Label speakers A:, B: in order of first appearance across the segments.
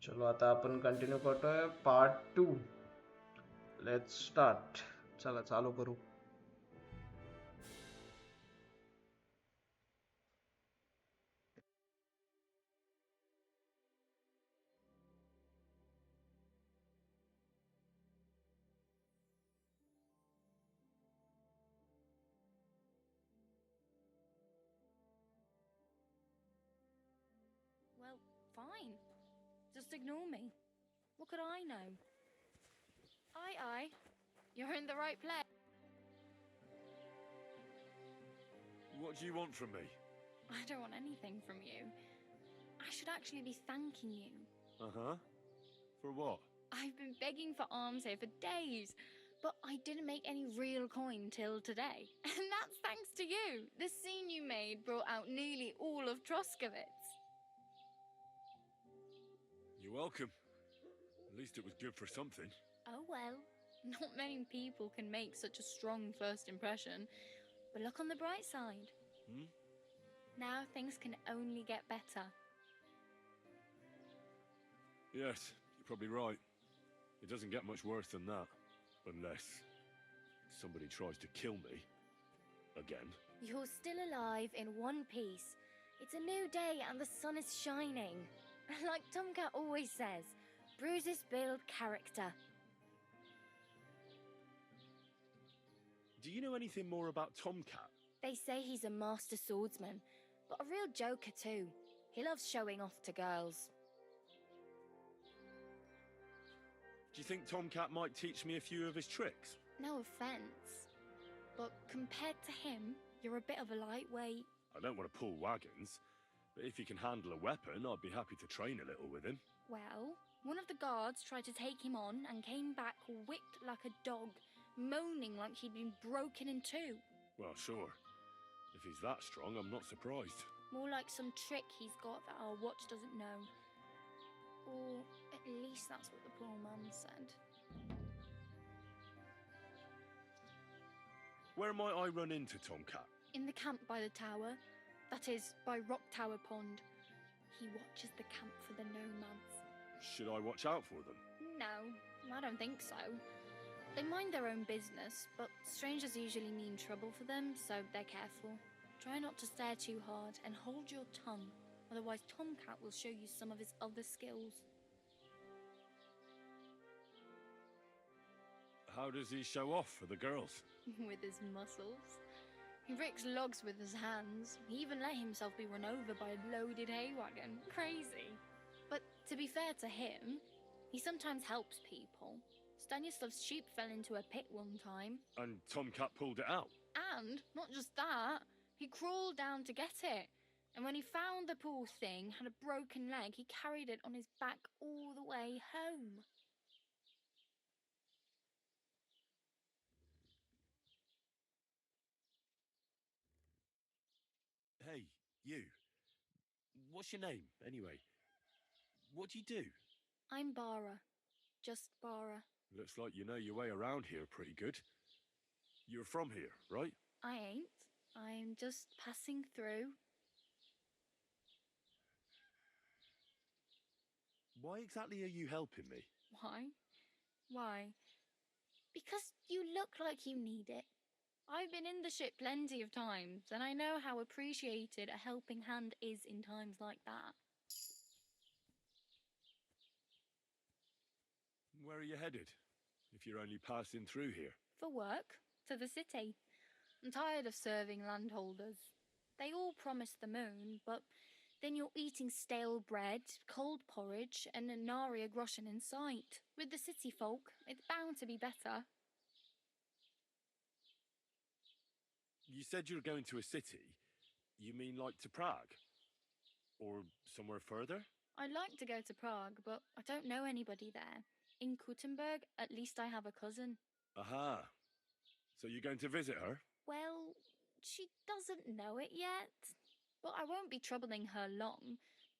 A: चलो आता आपण कंटिन्यू करतोय पार्ट 2. Let's start. चला चालू करू.
B: Well, fine. Just ignore me. What could I know? Aye. You're in the right place.
C: What do you want from me?
B: I don't want anything from you. I should actually be thanking you.
C: Uh-huh. For what?
B: I've been begging for alms here for days, but I didn't make any real coin till today. And that's thanks to you. The scene you made brought out nearly all of Troskowitz.
C: You're welcome. At least it was good for something.
B: Oh well. Not many people can make such a strong first impression. But look on the bright side.
C: Hmm?
B: Now things can only get better.
C: Yes, you're probably right. It doesn't get much worse than that. Unless somebody tries to kill me. Again.
B: You're still alive in one piece. It's a new day and the sun is shining. Like Tomcat always says, bruises build character.
C: Do you know anything more about Tomcat?
B: They say he's a master swordsman, but a real joker too. He loves showing off to girls.
C: Do you think Tomcat might teach me a few of his tricks?
B: No offense, but compared to him, you're a bit of a lightweight.
C: I don't want to pull wagons, but if he can handle a weapon, I'd be happy to train a little with him.
B: Well, one of the guards tried to take him on and came back whipped like a dog, moaning like he'd been broken in two.
C: Well, sure. If he's that strong, I'm not surprised.
B: More like some trick he's got that our watch doesn't know. Or at least that's what the poor man said.
C: Where might I run into Tomcat?
B: In the camp by the tower, that is, by Rock Tower Pond. He watches the camp for the nomads.
C: Should I watch out for them?
B: No, I don't think so. They mind their own business, but strangers usually mean trouble for them, so they're careful. Try not to stare too hard and hold your tongue, otherwise Tomcat will show you some of his other skills.
C: How does he show off for the girls?
B: With his muscles. He breaks logs with his hands. He even let himself be run over by a loaded hay wagon. Crazy. But to be fair to him, he sometimes helps people. Stanislav's sheep fell into a pit one time.
C: And Tomcat pulled it out?
B: And not just that, he crawled down to get it. And when he found the poor thing had a broken leg, he carried it on his back all the way home.
C: Hey, you. What's your name, anyway? What do you do?
B: I'm Bara. Just Bara.
C: Looks like you know your way around here pretty good. You're from here, right?
B: I ain't. I'm just passing through.
C: Why exactly are you helping me?
B: Why? Why? Because you look like you need it. I've been in the ship plenty of times, and I know how appreciated a helping hand is in times like that.
C: Where are you headed? If you're only passing through here.
B: For work, to the city. I'm tired of serving landholders. They all promise the moon, but then you're eating stale bread, cold porridge, and a nary a groschen in sight. With the city folk, it's bound to be better.
C: You said you were going to a city. You mean like to Prague? Or somewhere further?
B: I'd like to go to Prague, but I don't know anybody there. In Kuttenberg, at least I have a cousin.
C: Aha. So you're going to visit her?
B: Well, she doesn't know it yet. But I won't be troubling her long,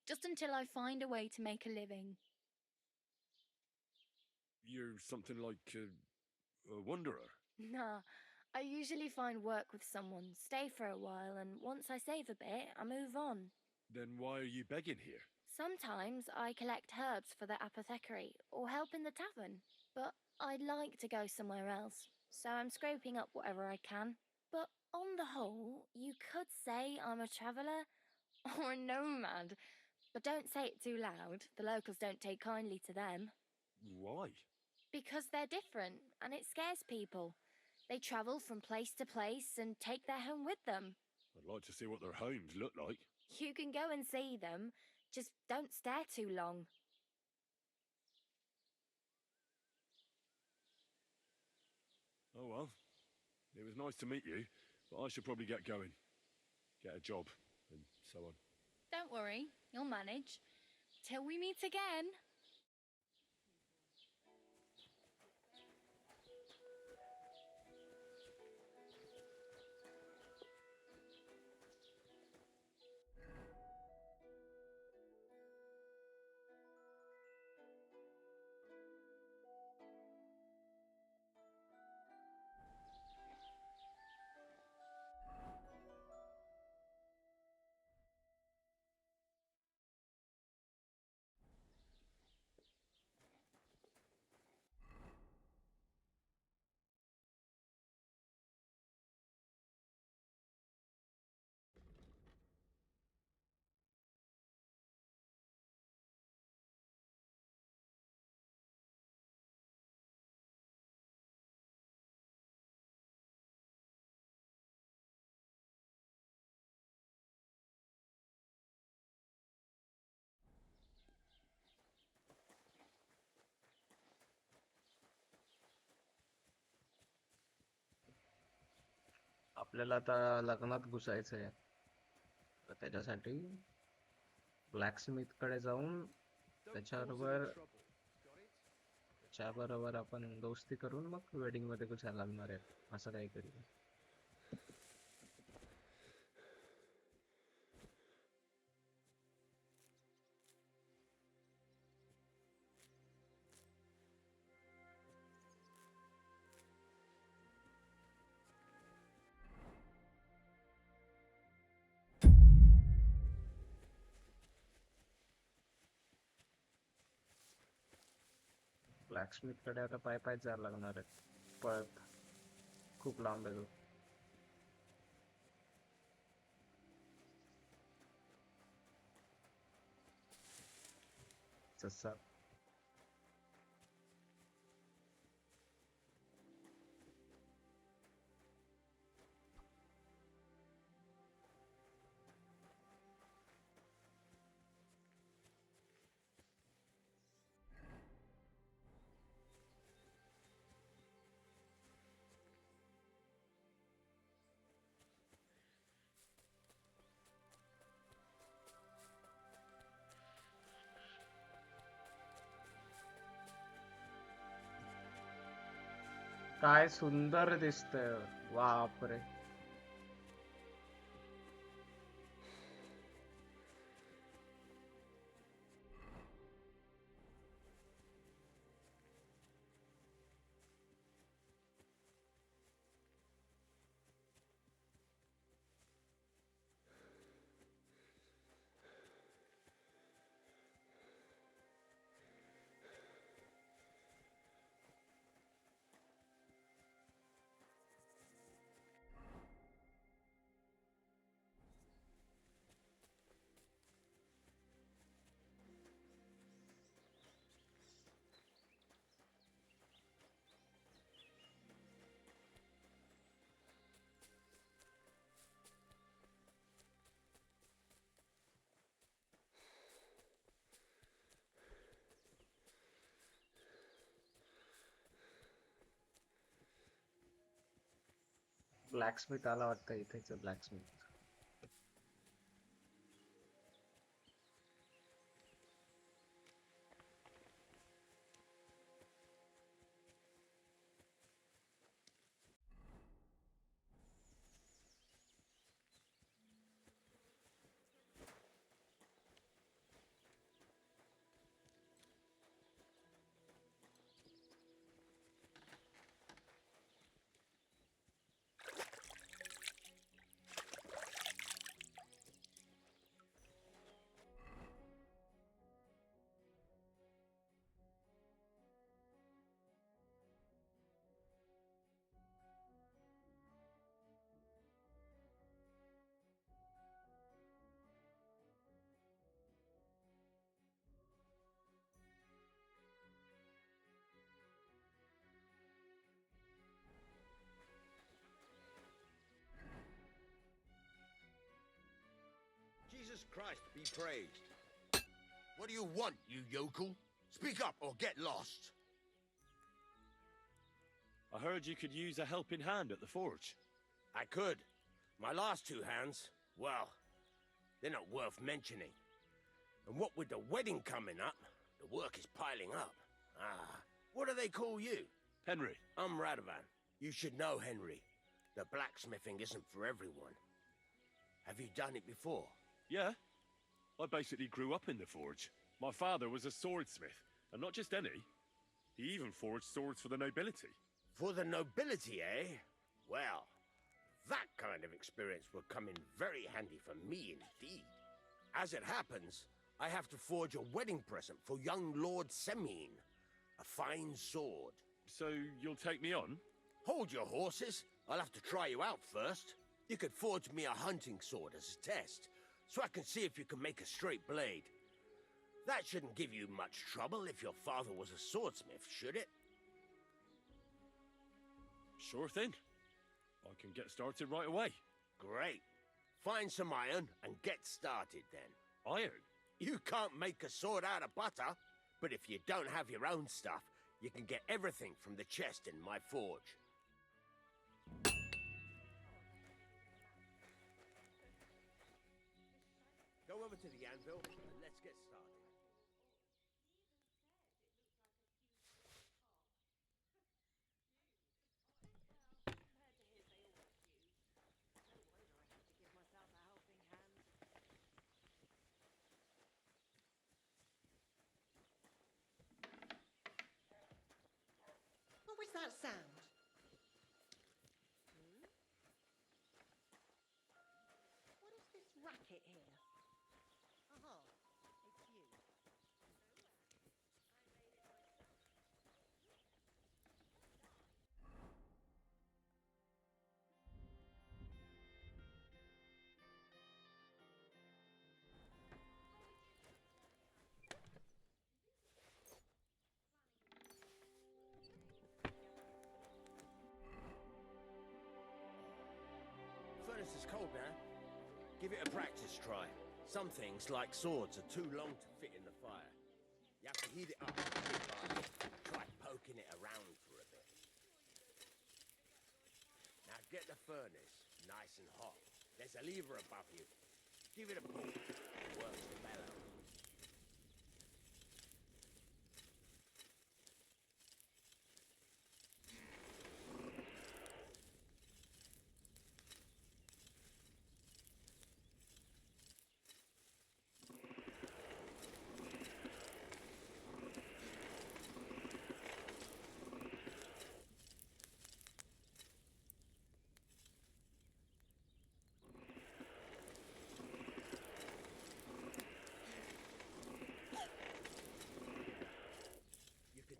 B: just until I find a way to make a living.
C: You're something like a wanderer?
B: Nah, I usually find work with someone, stay for a while, and once I save a bit, I move on.
C: Then why are you begging here?
B: Sometimes I collect herbs for the apothecary or help in the tavern, but I'd like to go somewhere else, so I'm scraping up whatever I can. But on the whole, you could say I'm a traveller or a nomad, but don't say it too loud. The locals don't take kindly to them.
C: Why?
B: Because they're different, and it scares people. They travel from place to place and take their home with them.
C: I'd like to see what their homes look like.
B: You can go and see them, just don't stare too long.
C: Oh well. It was nice to meet you, but I should probably get going. Get a job, and so on.
B: Don't worry, you'll manage. Till we meet again.
A: आपल्याला आता लग्नात घुसायचंय. तर त्याच्यासाठी ब्लॅकस्मिथ कडे जाऊन त्याच्याबरोबर आपण दोस्ती करून मग वेडिंग मध्ये घुसायला लागणार आहे. असं काहीतरी. ब्लॅकस्मिथ कडे आता पाय पाय जायला लागणार आहे. पळत खूप लांब आहे तो. ससा काय सुंदर दिसतंय. बापरे. ब्लॅकस्मिथ आला वाटतं इथेच ब्लॅकस्मिथ.
D: be praised. What do you want, you yokel? Speak up or get lost.
C: I heard you could use a helping hand at the forge.
D: I could. My last two hands, well, they're not worth mentioning. And what with the wedding coming up, the work is piling up. What do they call you?
C: Henry.
D: I'm Radovan. You should know, Henry. The blacksmithing isn't for everyone. Have you done it before?
C: Yeah. I basically grew up in the forge. My father was a swordsmith, and not just any. He even forged swords for the nobility.
D: For the nobility, eh? Well, that kind of experience will come in very handy for me indeed. As it happens, I have to forge a wedding present for young Lord Semine. A fine sword.
C: So you'll take me on?
D: Hold your horses. I'll have to try you out first. You could forge me a hunting sword as a test, so I can see if you can make a straight blade. That shouldn't give you much trouble if your father was a swordsmith, should it?
C: Sure thing. I can get started right away.
D: Great. Find some iron and get started then.
C: Iron?
D: You can't make a sword out of butter, but if you don't have your own stuff, you can get everything from the chest in my forge. Go over to the anvil and let's get started.
E: What was that sound? What is this racket here? Aha, it's you.
D: Furnace is cold now. Give it a practice try. Some things, like swords, are too long to fit in the fire. You have to heat it up bit by bit. Try poking it around for a bit. Now get the furnace nice and hot. There's a lever above you. Give it a pull. Works the bellow.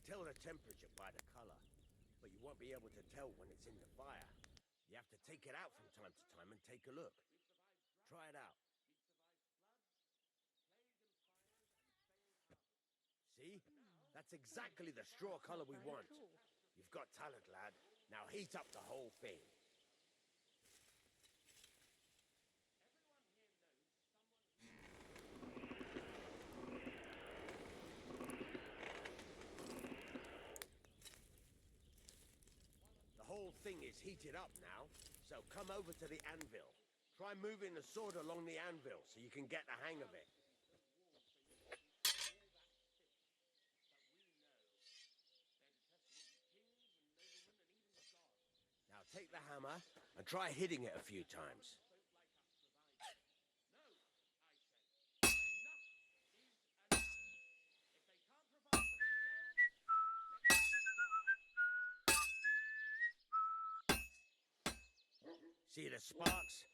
D: Tell the temperature by the color, but you won't be able to tell when it's in the fire. You have to take it out from time to time and take a look. Try it out. See? That's exactly the straw color we want. You've got talent, lad. Now heat up the whole thing. The whole thing is heated up now, so come over to the anvil. Try moving the sword along the anvil so you can get the hang of it. Now take the hammer and try hitting it a few times. See the sparks?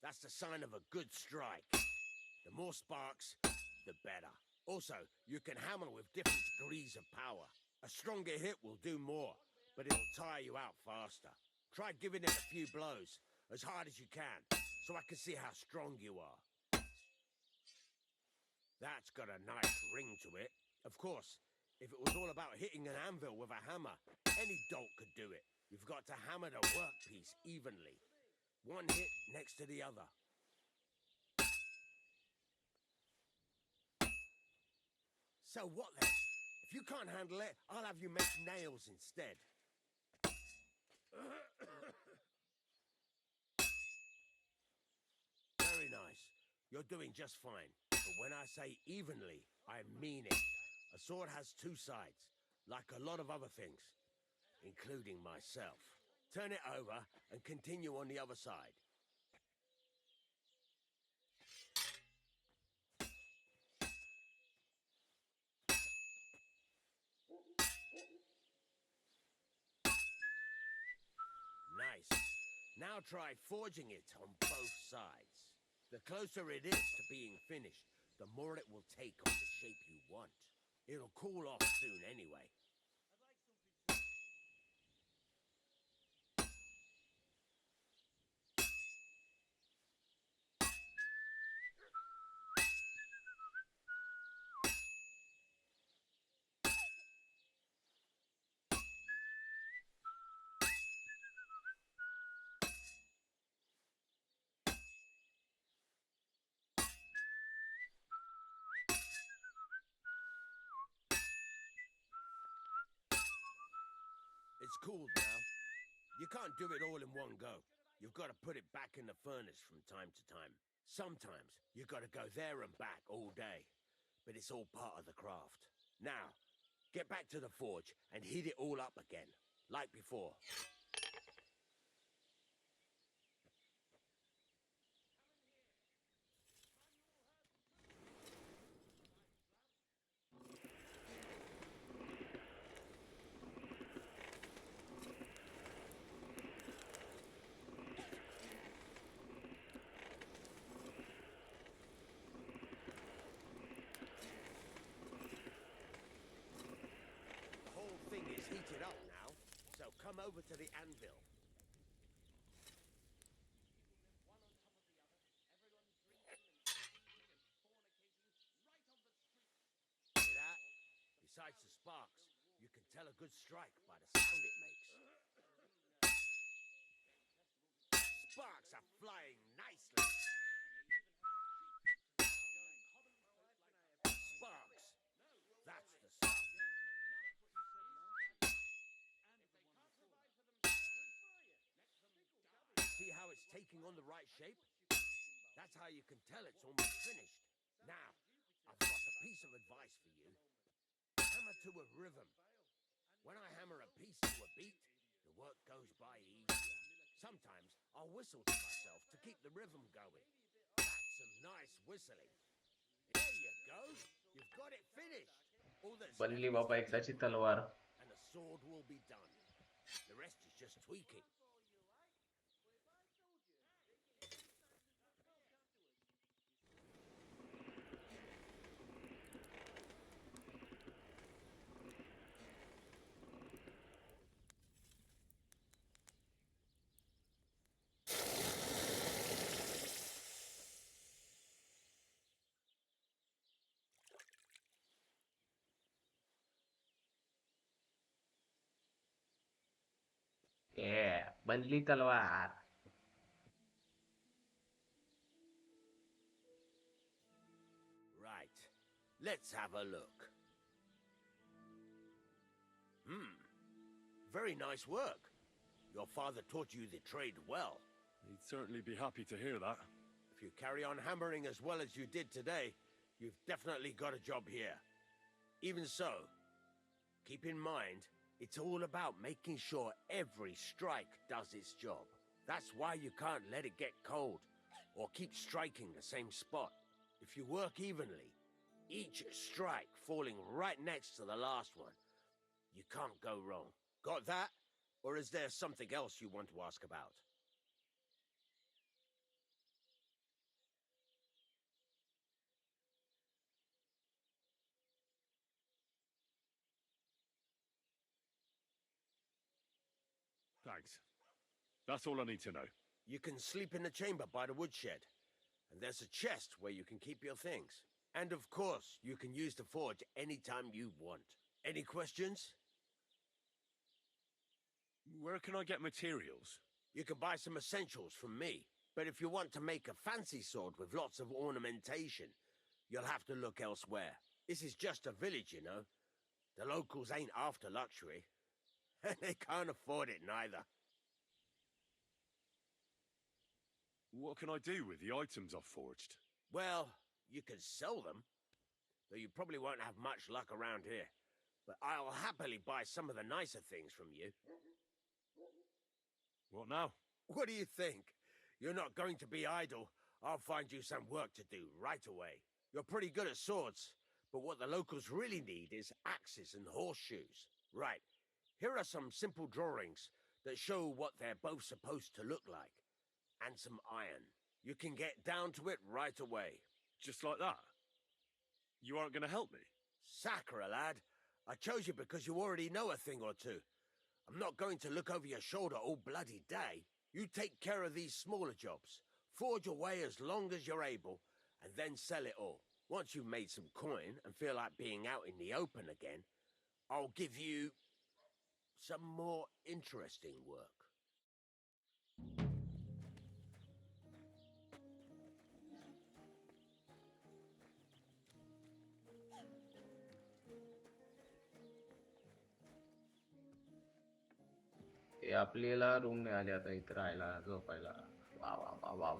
D: That's the sign of a good strike. The more sparks, the better. Also, you can hammer with different degrees of power. A stronger hit will do more, but it'll tire you out faster. Try giving it a few blows, as hard as you can, so I can see how strong you are. That's got a nice ring to it. Of course, if it was all about hitting an anvil with a hammer, any dolt could do it. You've got to hammer the workpiece evenly. One hit next to the other. So what then? If you can't handle it, I'll have you make nails instead. Very nice. You're doing just fine. But when I say evenly, I mean it. A sword has two sides, like a lot of other things, including myself. Turn it over and continue on the other side. Nice. Now try forging it on both sides. The closer it is to being finished, the more it will take on the shape you want. It'll cool off soon anyway. It's cooled now. You can't do it all in one go. You've got to put it back in the furnace from time to time. Sometimes you've got to go there and back all day. But it's all part of the craft. Now, get back to the forge and heat it all up again, like before. The whole thing is heated up now, so come over to the anvil. See that? Besides the sparks, you can tell a good strike by the sound it makes. Sparks are flying nicely. Sparks. That's the stuff. See how it's taking on the right shape? That's how you can tell it's almost finished. Now, I've got a piece of advice for you. Hammer to a rhythm. When I hammer a piece to a beat, the work goes by easier. Sometimes I'll whistle to myself to keep the rhythm going. That's some nice whistling. There you go. You've got it finished. All that's left
A: बनली
D: is
A: Baba
D: to
A: एकदाची
D: keep it
A: तलवार.
D: going, and the sword will be done. The rest is just tweaking.
A: बनली तलवार.
D: Right. Let's have a look. Very nice work. Your father taught you the trade well.
C: He'd certainly be happy to hear that.
D: If you carry on hammering as well as you did today, you've definitely got a job here. Even so, keep in mind, it's all about making sure every strike does its job. That's why you can't let it get cold, or keep striking the same spot. If you work evenly, each strike falling right next to the last one, you can't go wrong. Got that? Or is there something else you want to ask about?
C: Thanks. That's all I need to know.
D: You can sleep in the chamber by the woodshed. And there's a chest where you can keep your things. And of course, you can use the forge anytime you want. Any questions?
C: Where can I get materials?
D: You can buy some essentials from me. But if you want to make a fancy sword with lots of ornamentation, you'll have to look elsewhere. This is just a village, you know. The locals ain't after luxury. They can't afford it neither.
C: What can I do with the items I've forged?
D: Well, you can sell them, though you probably won't have much luck around here. But I'll happily buy some of the nicer things from you.
C: What now?
D: What do you think? You're not going to be idle. I'll find you some work to do right away. You're pretty good at swords, but what the locals really need is axes and horseshoes. Right, here are some simple drawings that show what they're both supposed to look like. And some iron. You can get down to it right away.
C: Just like that? You aren't going to help me?
D: Sacre, lad. I chose you because you already know a thing or two. I'm not going to look over your shoulder all bloody day. You take care of these smaller jobs. Forge away as long as you're able, and then sell it all. Once you've made some coin and feel like being out in the open again, I'll give you some more interesting work.
A: हे आपल्याला room ने आले आता इथं राहायला झोपायला. वा वा वा वा.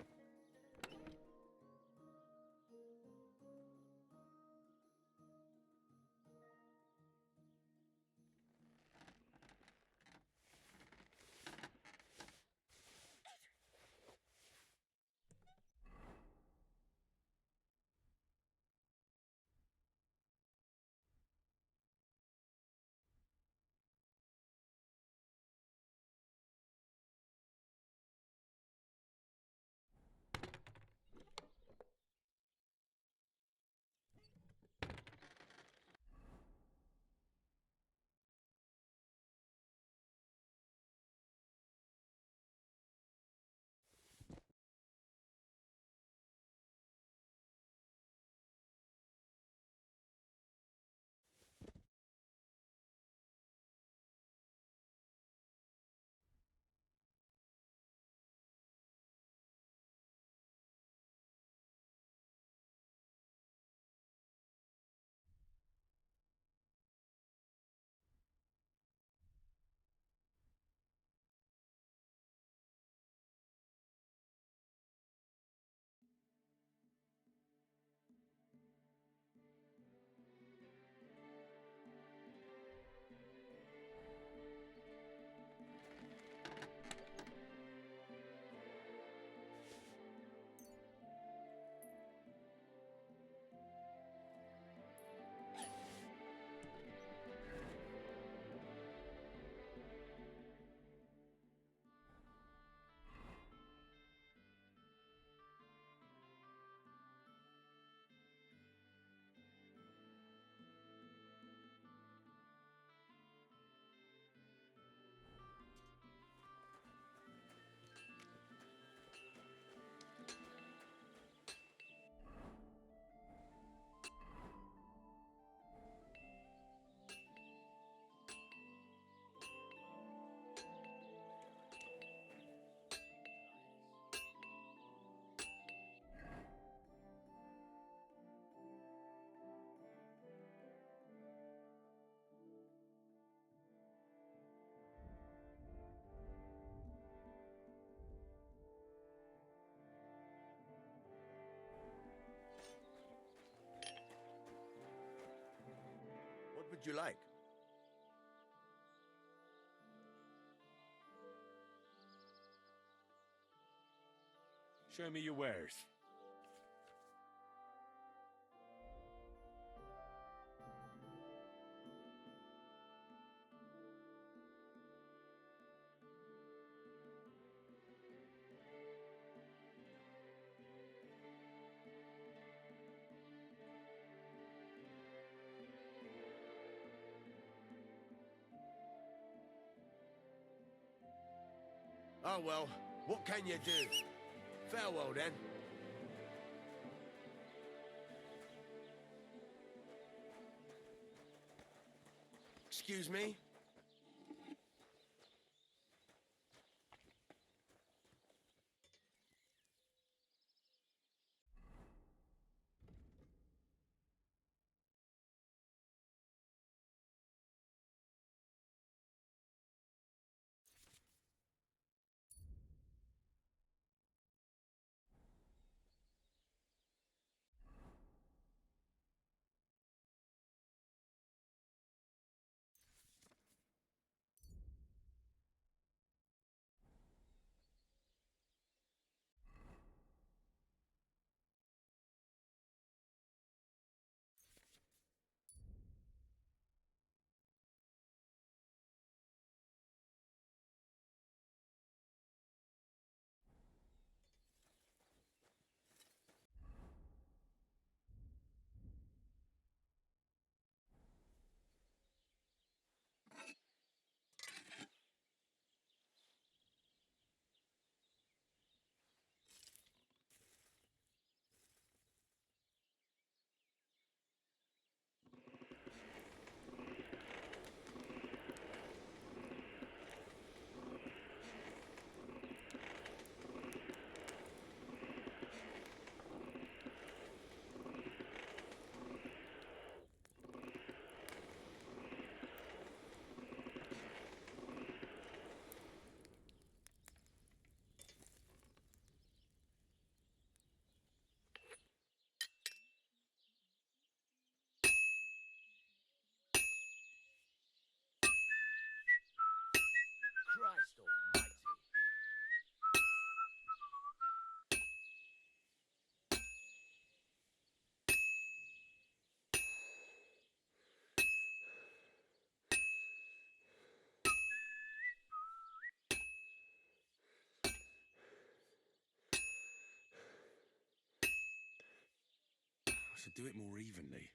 D: What would you like?
C: Show me your wares.
D: Oh well, what can you do? Farewell then. Excuse me?
C: So do it more evenly.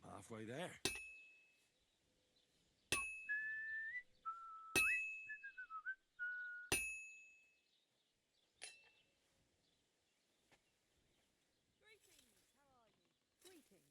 C: Halfway there.
E: Greetings.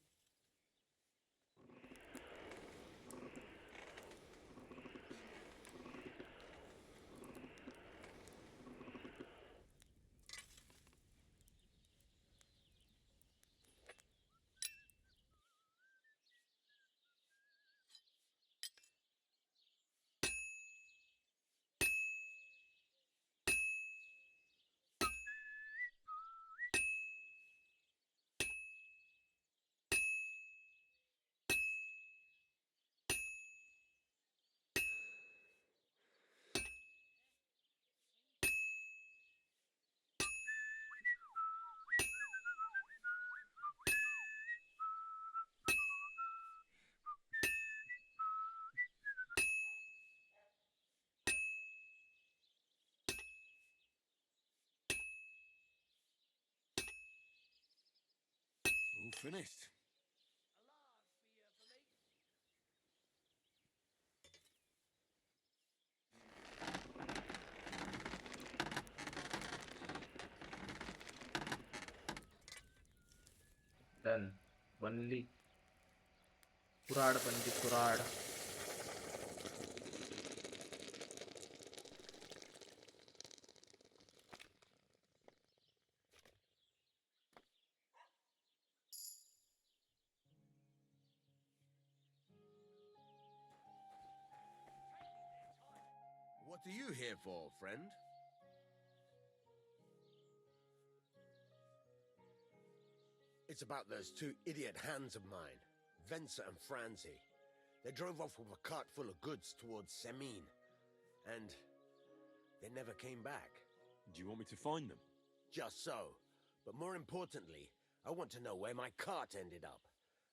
C: All finished.
A: Done. Only Kurad Bandi Kurad.
D: What are you here for, friend? It's about those two idiot hands of mine, Venser and Franzi. They drove off with a cart full of goods towards Semin, and they never came back.
C: Do you want me to find them?
D: Just so. But more importantly, I want to know where my cart ended up,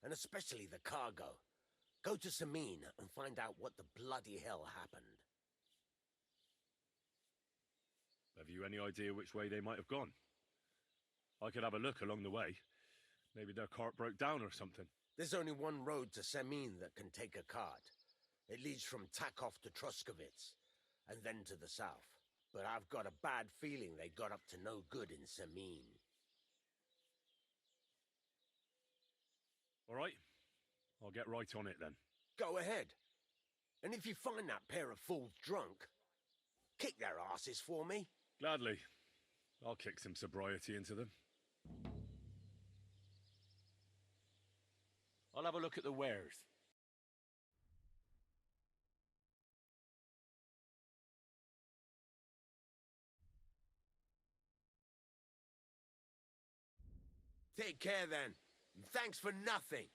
D: and especially the cargo. Go to Semin and find out what the bloody hell happened.
C: Have you any idea which way they might have gone? I could have a look along the way. Maybe their cart broke down or something.
D: There's only one road to Semin that can take a cart. It leads from Takov to Troskovitz, and then to the south. But I've got a bad feeling they got up to no good in Semin.
C: All right, I'll get right on it then.
D: Go ahead. And if you find that pair of fools drunk, kick their asses for me.
C: Gladly. I'll kick some sobriety into them. I'll have a look at the wares.
D: Take care then. Thanks for nothing.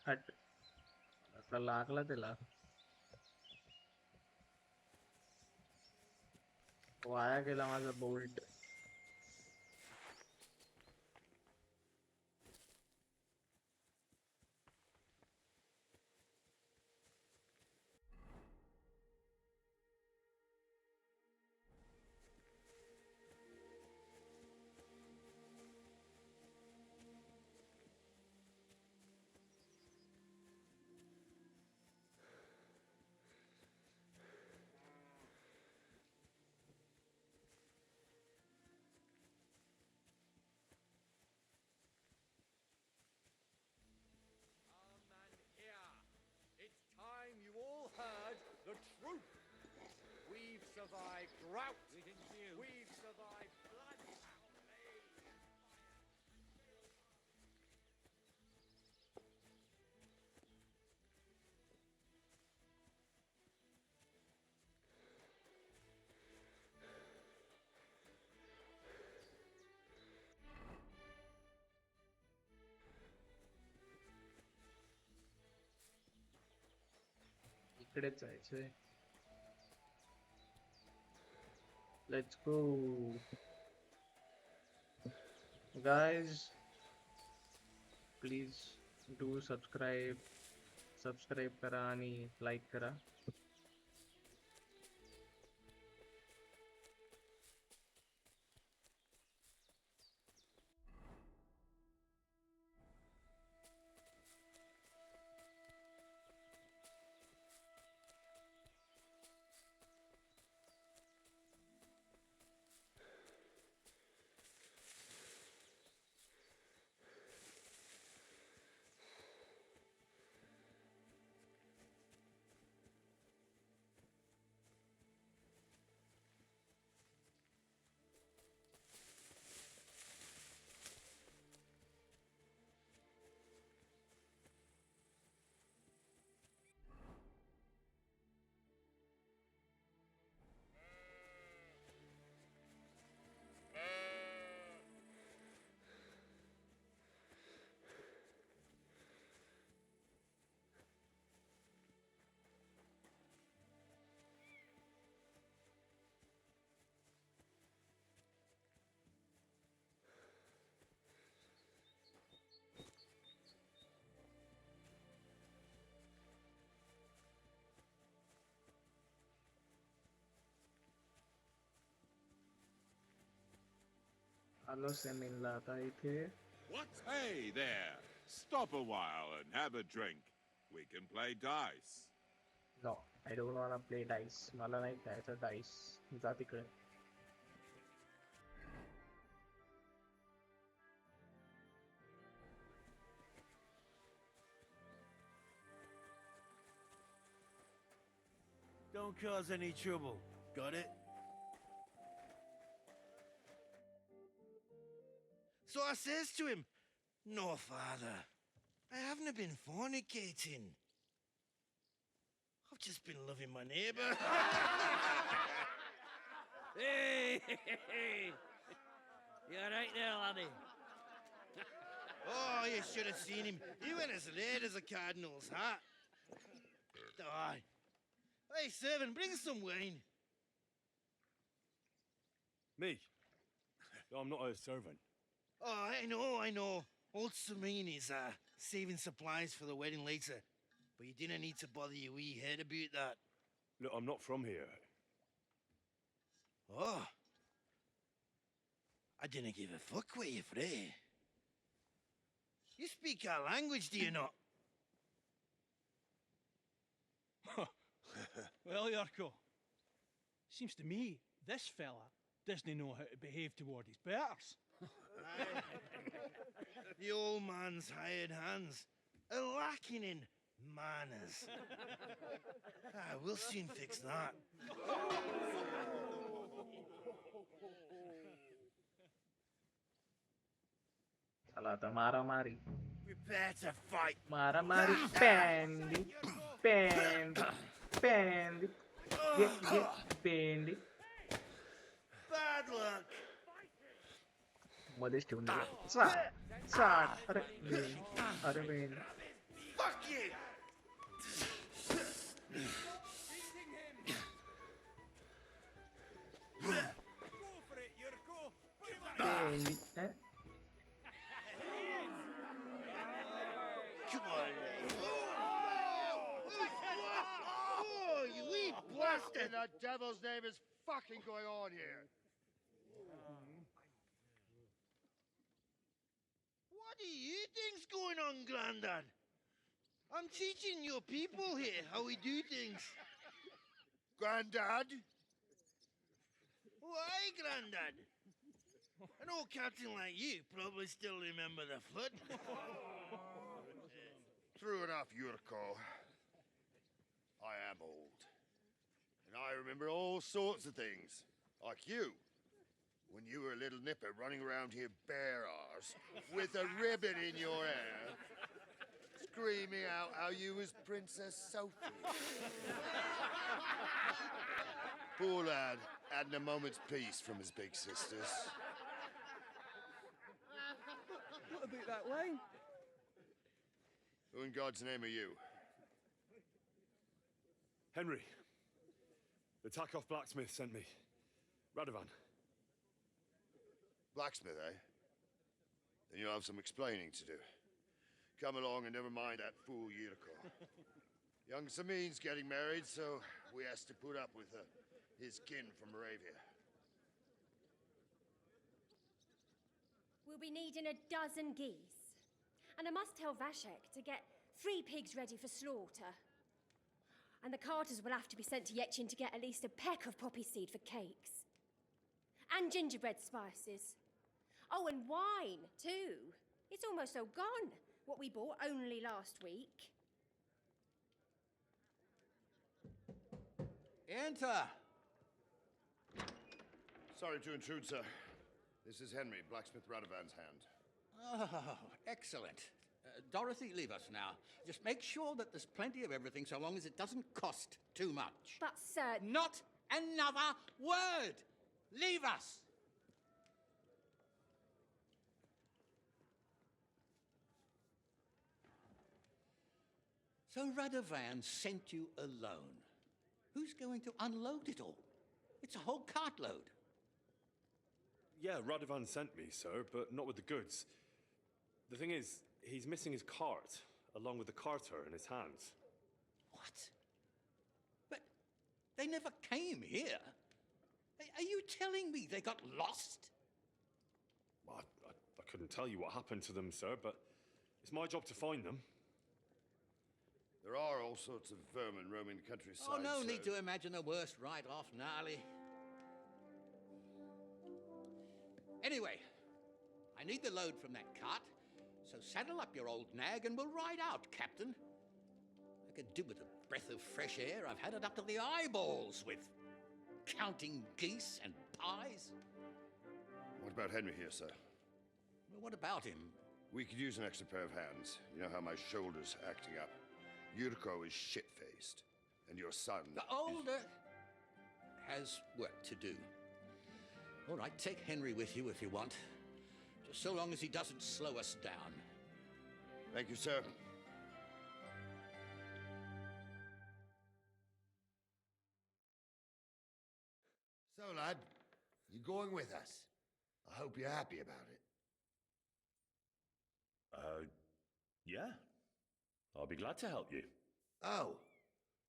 A: हट आता लागला त्याला via गेला माझा bolt
F: It's time you all heard the truth. We've survived drought. We've survived blood.
A: इकडेच जायचंय let's go guys please do subscribe करा आणि लाईक करा आलो सेमिनला आता इथे
G: What? Hey there! Stop a while and have a drink. We can play dice.
A: No I don't want play dice मला नाही खेळायचं डाइस जा तिकडे
D: Don't cause any trouble. Got it? So I says to him, "No, father. I haven't been fornicating. I've just been loving my neighbor."
H: Hey! You alright there, laddie?
D: Oh, you should have seen him. He went as red as a cardinal's hat. Aye. Hey, servant, bring some wine.
C: Me? I'm not a servant.
D: Oh, I know. Old Serene is saving supplies for the wedding later. But you didn't need to bother your wee head about that.
C: Look, I'm not from here.
D: Oh. I didn't give a fuck what you free. You speak our language, do you not?
I: Well, Yarko, seems to me this fella doesn't know how to behave toward his betters.
D: The old man's hired hands are lacking in manners. We'll soon fix that.
A: चला आता मारामारी
D: Prepare to fight.
A: मारामारी पेंडी पेंडी पेंडी ये पेंडी
D: Bad luck.
A: मध्येच ठेवून दिलं चाड चाड अरे वेण
F: Fuck you!
D: Go for it, Yurko! Put him on!
F: Come on, oh, you wee blasted! That devil's name is fucking going on here. What do you think's going on, Grandad? I'm teaching your people here how we do things. Grandad? Why, Grandad? An old captain like you probably still remember the foot. True enough, Yurko. I am old. And I remember all sorts of things. Like you. When you were a little nipper running around here bare arse, with a ribbon in your hair, screaming out how you was Princess Sophie. Poor lad, hadn't a moment's peace from his big sisters.
H: What about that wine?
F: Who in God's name are you?
C: Henry. The Takoff blacksmith sent me. Radovan.
F: Blacksmith, eh? Then you'll have some explaining to do. Come along and never mind that fool Yurko. Young Samin's getting married, so we has to put up with his kin from Moravia.
J: We'll be needing a dozen geese. And I must tell Vashek to get 3 pigs ready for slaughter. And the carters will have to be sent to Yetchin to get at least a peck of poppy seed for cakes. And gingerbread spices. Oh, and wine, too. It's almost all gone, what we bought only last week.
F: Enter! Sorry to intrude, sir. This is Henry, blacksmith Radovan's hand.
K: Oh, excellent. Dorothy, leave us now. Just make sure that there's plenty of everything so long as it doesn't cost too much.
J: But, sir...
K: Not another word! Leave us! So Radovan sent you alone. Who's going to unload it all? It's a whole cartload.
C: Yeah, Radovan sent me, sir, but not with the goods. The thing is, he's missing his cart, along with the carter in his hands.
K: What? But they never came here. Are you telling me they got lost?
C: Well, I couldn't tell you what happened to them, sir, but it's my job to find them.
F: There are all sorts of vermin roaming the countryside.
K: Oh, no need to imagine the worst right off, gnarly. Anyway, I need the load from that cart, so saddle up your old nag and we'll ride out, Captain. I could do with a breath of fresh air. I've had it up to the eyeballs with counting geese and pies.
F: What about Henry here, sir?
K: Well, what about him?
F: We could use an extra pair of hands. You know how my shoulder's acting up. Yurko is shit-faced, and your son...
K: The older has work to do. All right, take Henry with you if you want. Just so long as he doesn't slow us down.
F: Thank you, sir. So, lad, you going with us? I hope you're happy about it.
C: Yeah. I'll be glad to help you.
F: Oh,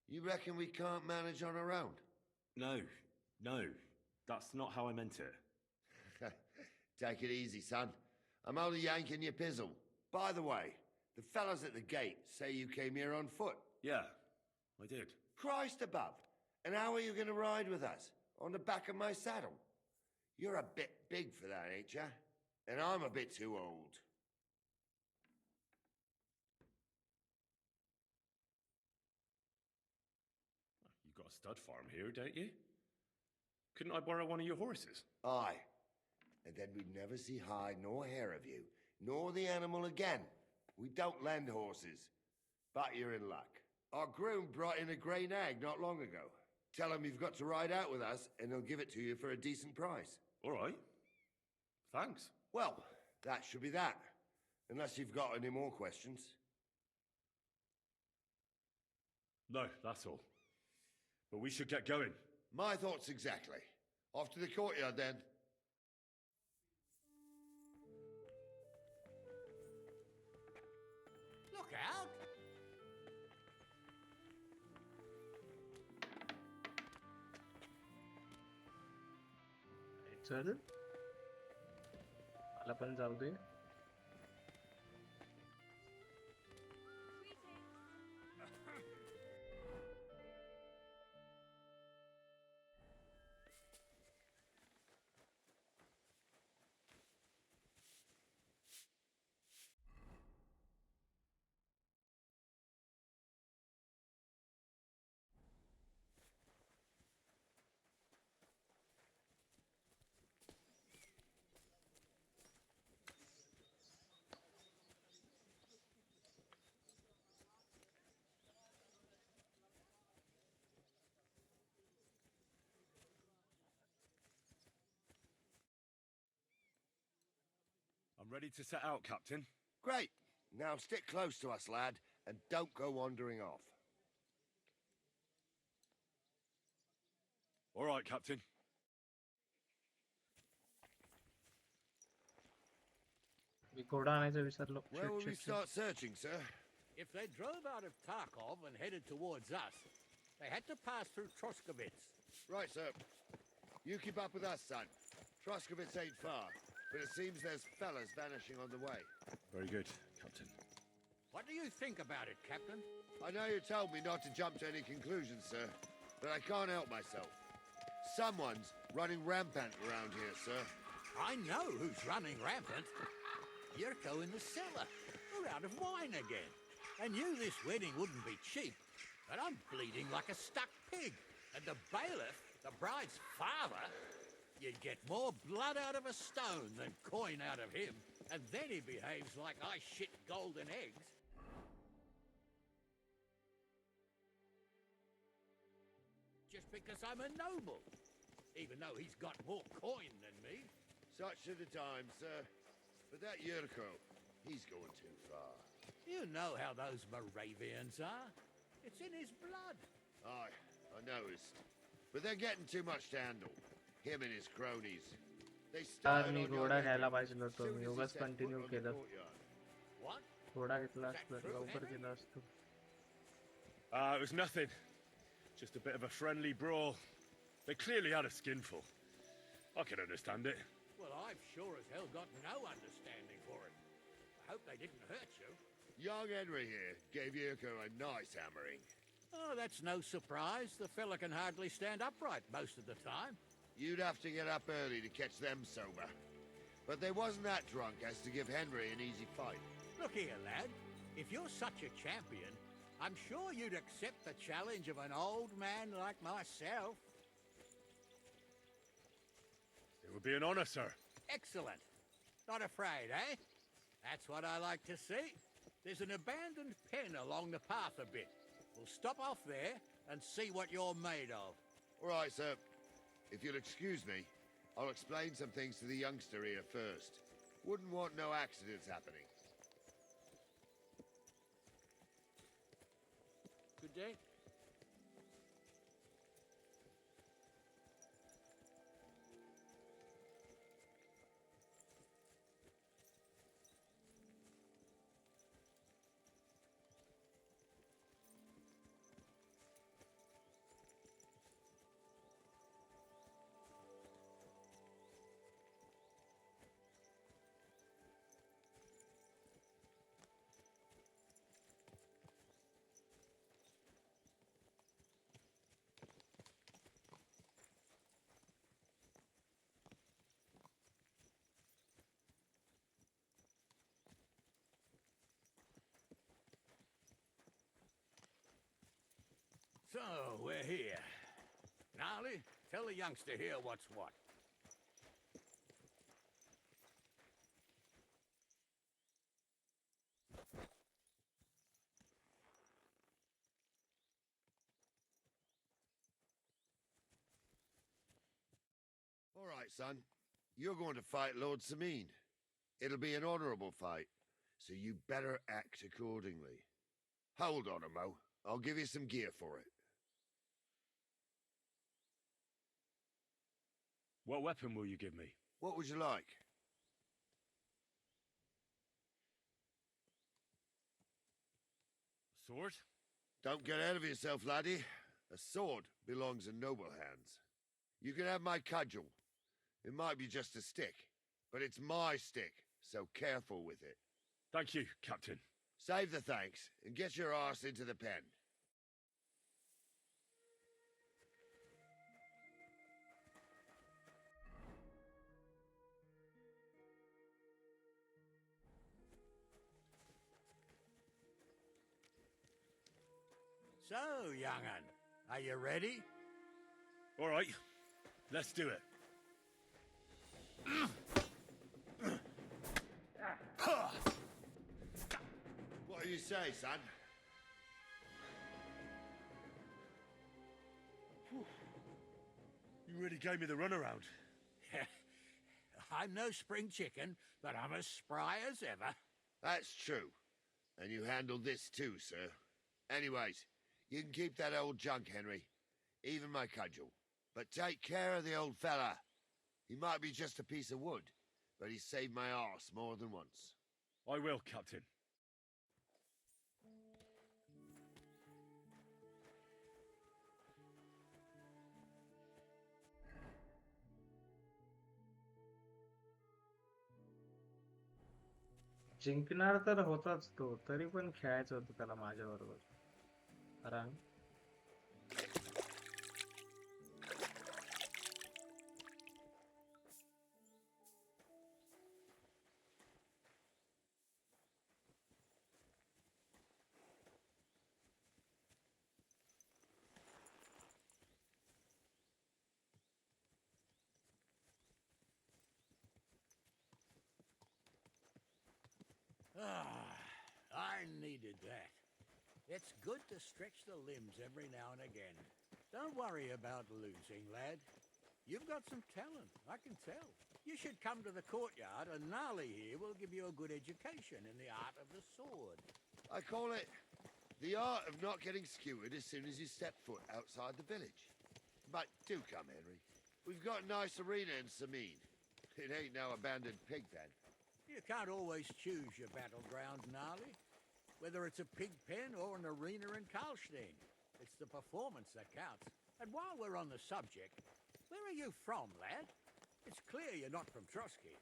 F: you reckon we can't manage on our own?
C: No, that's not how I meant it.
F: Take it easy, son. I'm only yanking your pizzle. By the way, the fellas at the gate say you came here on foot.
C: Yeah, I did.
F: Christ above. And how are you going to ride with us? On the back of my saddle? You're a bit big for that, ain't ya? And I'm a bit too old.
C: You've got a stud farm here, don't you? Couldn't I borrow one of your horses?
F: Aye. And then we'd never see hide nor hair of you, nor the animal again. We don't lend horses. But you're in luck. Our groom brought in a grey nag not long ago. Tell him you've got to ride out with us, and he'll give it to you for a decent price.
C: All right. Thanks.
F: Well, that should be that. Unless you've got any more questions.
C: No, that's all. But we should get going.
F: My thoughts exactly. Off to the courtyard then.
K: Look out!
A: चल मला पण जाऊ दे.
C: I'm ready to set out, Captain.
F: Great. Now stick close to us, lad, and don't go wandering off.
C: All right, Captain.
A: मी घोडा आणायचं विसरलो.
F: Where will we start searching, sir?
K: If they drove out of Tarkov and headed towards us, they had to pass through Troskovitz.
F: Right, sir. You keep up with us, son. Troskovitz ain't far, but it seems there's fellas vanishing on the way.
C: Very good, Captain.
K: What do you think about it, Captain?
F: I know you told me not to jump to any conclusions, sir, but I can't help myself. Someone's running rampant around here, sir.
K: I know who's running rampant. Yurko in the cellar. We're out of wine again. I knew this wedding wouldn't be cheap, but I'm bleeding like a stuck pig. And the bailiff, the bride's father, you'd get more blood out of a stone than coin out of him. And then he behaves like I shit golden eggs. Just because I'm a noble, even though he's got more coin than me.
F: Such are the times, sir. But that Yurko, he's going too far.
K: You know how those Moravians are. It's in his blood.
F: Aye, I noticed. But they're getting too much to handle. Him and his cronies. They started
A: me
F: on your
A: घोडा
F: neck
A: घ्यायला
F: as
A: पाहिजे होतं.
F: soon
A: me
F: as he
A: उगाच
F: set foot
A: continue
F: on the
A: केलं.
F: courtyard.
K: What?
A: घोडा घेतला असतं लवकर केलं असतं.
C: It was nothing. Just a bit of a friendly brawl. They clearly had a skinful. I can understand it.
K: Well, I've sure as hell got no understanding for it. I hope they didn't hurt you.
F: Young Henry here gave Yurko a nice hammering.
K: Oh, that's no surprise. The fella can hardly stand upright most of the time.
F: You'd have to get up early to catch them sober. But they wasn't that drunk as to give Henry an easy fight.
K: Look here, lad. If you're such a champion, I'm sure you'd accept the challenge of an old man like myself.
C: It would be an honor, sir.
K: Excellent. Not afraid, eh? That's what I like to see. There's an abandoned pen along the path a bit. We'll stop off there and see what you're made of.
F: All right, sir. If you'll excuse me, I'll explain some things to the youngster here first. Wouldn't want no accidents happening.
K: Good day. So, we're here. Gnarly, tell the youngster here what's what.
F: All right, son. You're going to fight Lord Sameen. It'll be an honorable fight, so you better act accordingly. Hold on a mo. I'll give you some gear for it.
C: What weapon will you give me?
F: What would you like?
C: Sword?
F: Don't get ahead of yourself, laddie. A sword belongs in noble hands. You can have my cudgel. It might be just a stick, but it's my stick, so careful with it.
C: Thank you, Captain.
F: Save the thanks, and get your arse into the pen.
D: So, young'un, are you ready?
C: All right, let's do it.
F: What do you say, son?
C: You really gave me the runaround.
D: I'm no spring chicken, but I'm as spry as ever.
F: That's true. And you handled this too, sir. Anyways, you can keep that old junk, Henry. Even my cudgel. But take care of the old fella. He might be just a piece of wood, but he saved my arse more than once.
C: I will, Captain.
A: जिंकणार तर होताच तो, तरी पण खेळायचं होतं त्याला माझ्या बरोबर. कारण
D: I needed that. It's good to stretch the limbs every now and again. Don't worry about losing, lad. You've got some talent, I can tell. You should come to the courtyard, and Gnarly here will give you a good education in the art of the sword.
F: I call it the art of not getting skewered as soon as you step foot outside the village. But do come, Henry. We've got a nice arena in Sameen. It ain't no abandoned pig pen.
D: You can't always choose your battleground, Gnarly. Whether it's a pig pen or an arena in Karlstein. It's the performance that counts. And while we're on the subject, where are you from, lad? It's clear you're not from Trotsky.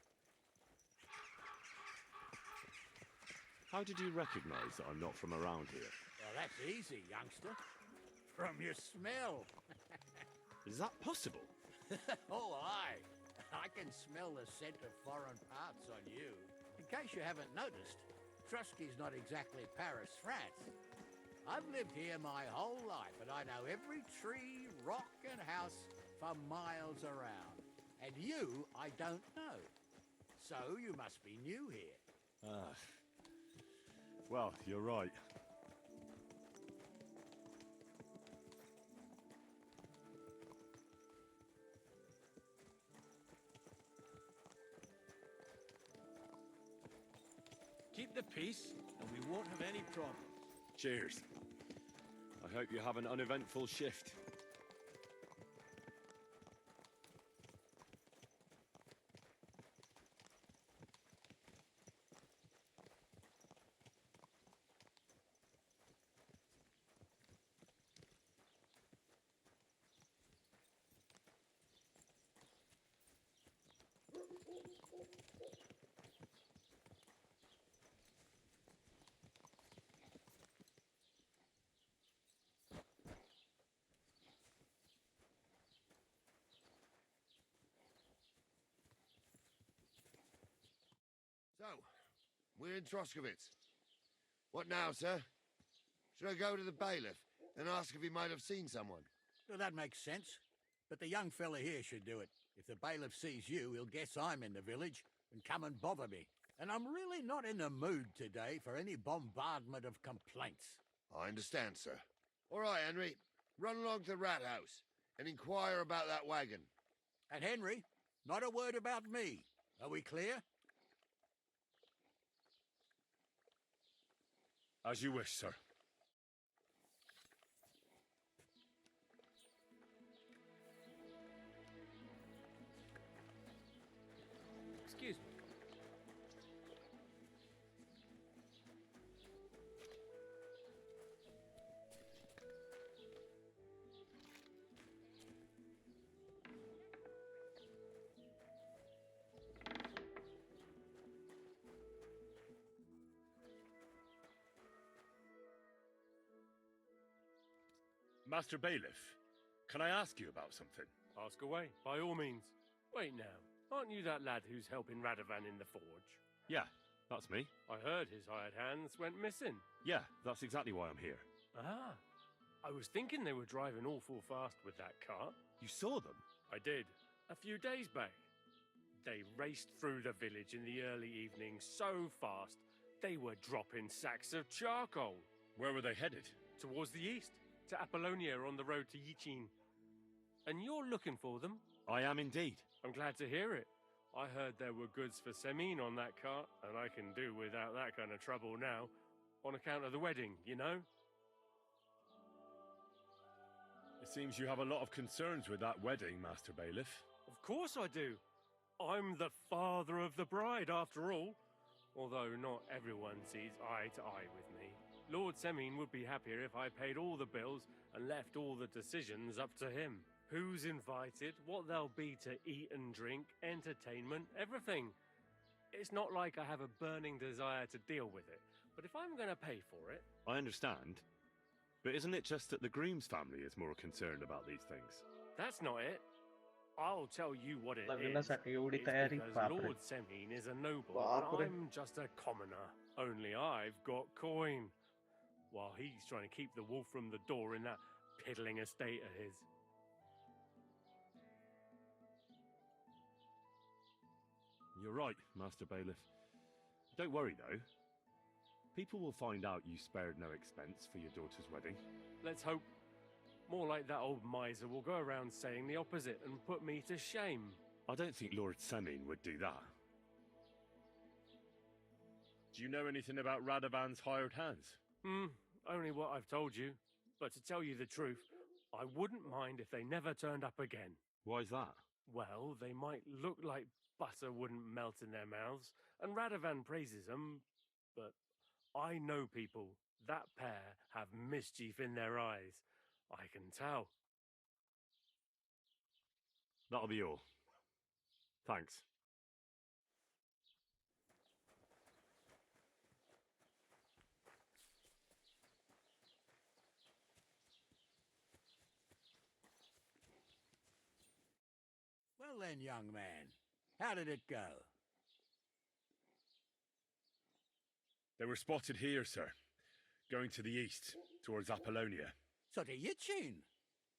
C: How did you recognize that I'm not from around here?
D: Well, that's easy, youngster. From your smell.
C: Is that possible?
D: Oh, aye. I can smell the scent of foreign parts on you. In case you haven't noticed, Trotsky's not exactly Paris, France. I've lived here my whole life, and I know every tree, rock, and house for miles around. And you, I don't know. So you must be new here.
C: Well, you're right.
I: Keep the peace, and we won't have any problems.
C: Cheers. I hope you have an uneventful shift.
F: So, we're in Troskowitz. What now, sir? Should I go to the bailiff and ask if he might have seen someone?
D: Well, that makes sense. But the young fella here should do it. If the bailiff sees you, he'll guess I'm in the village and come and bother me. And I'm really not in the mood today for any bombardment of complaints.
F: I understand, sir. All right, Henry. Run along to the rat house and inquire about that wagon.
D: And Henry, not a word about me. Are we clear?
C: As you wish, sir. Master Bailiff, can I ask you about something?
L: Ask away, by all means. Wait now, aren't you that lad who's helping Radovan in the forge?
C: Yeah, that's me.
L: I heard his hired hands went missing.
C: Yeah, that's exactly why I'm here.
L: Ah, I was thinking they were driving awful fast with that cart.
C: You saw them?
L: I did, a few days back. They raced through the village in the early evening so fast, they were dropping sacks of charcoal.
C: Where were they headed?
L: Towards the east, to Apollonia on the road to Yichin. And you're looking for them?
C: I am indeed.
L: I'm glad to hear it. I heard there were goods for Semin on that cart, and I can do without that kind of trouble now, on account of the wedding, you know?
C: It seems you have a lot of concerns with that wedding, Master Bailiff.
L: Of course I do. I'm the father of the bride, after all. Although not everyone sees eye to eye with me. Lord Semin would be happier if I paid all the bills and left all the decisions up to him. Who's invited, what there'll be to eat and drink, entertainment, everything. It's not like I have a burning desire to deal with it, but if I'm going to pay for it...
C: I understand. But isn't it just that the groom's family is more concerned about these things?
L: That's not it. I'll tell you what it is.
A: लग्नासाठी एवढी
L: It's
A: तयारी,
L: because
A: बापरे.
L: Lord Semin is a noble,
A: बापरे.
L: and I'm just a commoner. Only I've got coin. While he's trying to keep the wolf from the door in that piddling estate of his.
C: You're right, Master Bailiff. Don't worry, though. People will find out you spared no expense for your daughter's wedding.
L: Let's hope. More like that old miser will go around saying the opposite and put me to shame.
C: I don't think Lord Semin would do that. Do you know anything about Radovan's hired hands?
L: Only what I've told you. But to tell you the truth, I wouldn't mind if they never turned up again.
C: Why's that?
L: Well, they might look like butter wouldn't melt in their mouths, and Radovan praises them, but I know people. That pair have mischief in their eyes. I can tell.
C: That'll be all. Thanks.
D: Well then, young man, how did it go?
C: They were spotted here, sir. Going to the east, towards Apollonia.
D: So to Yichin?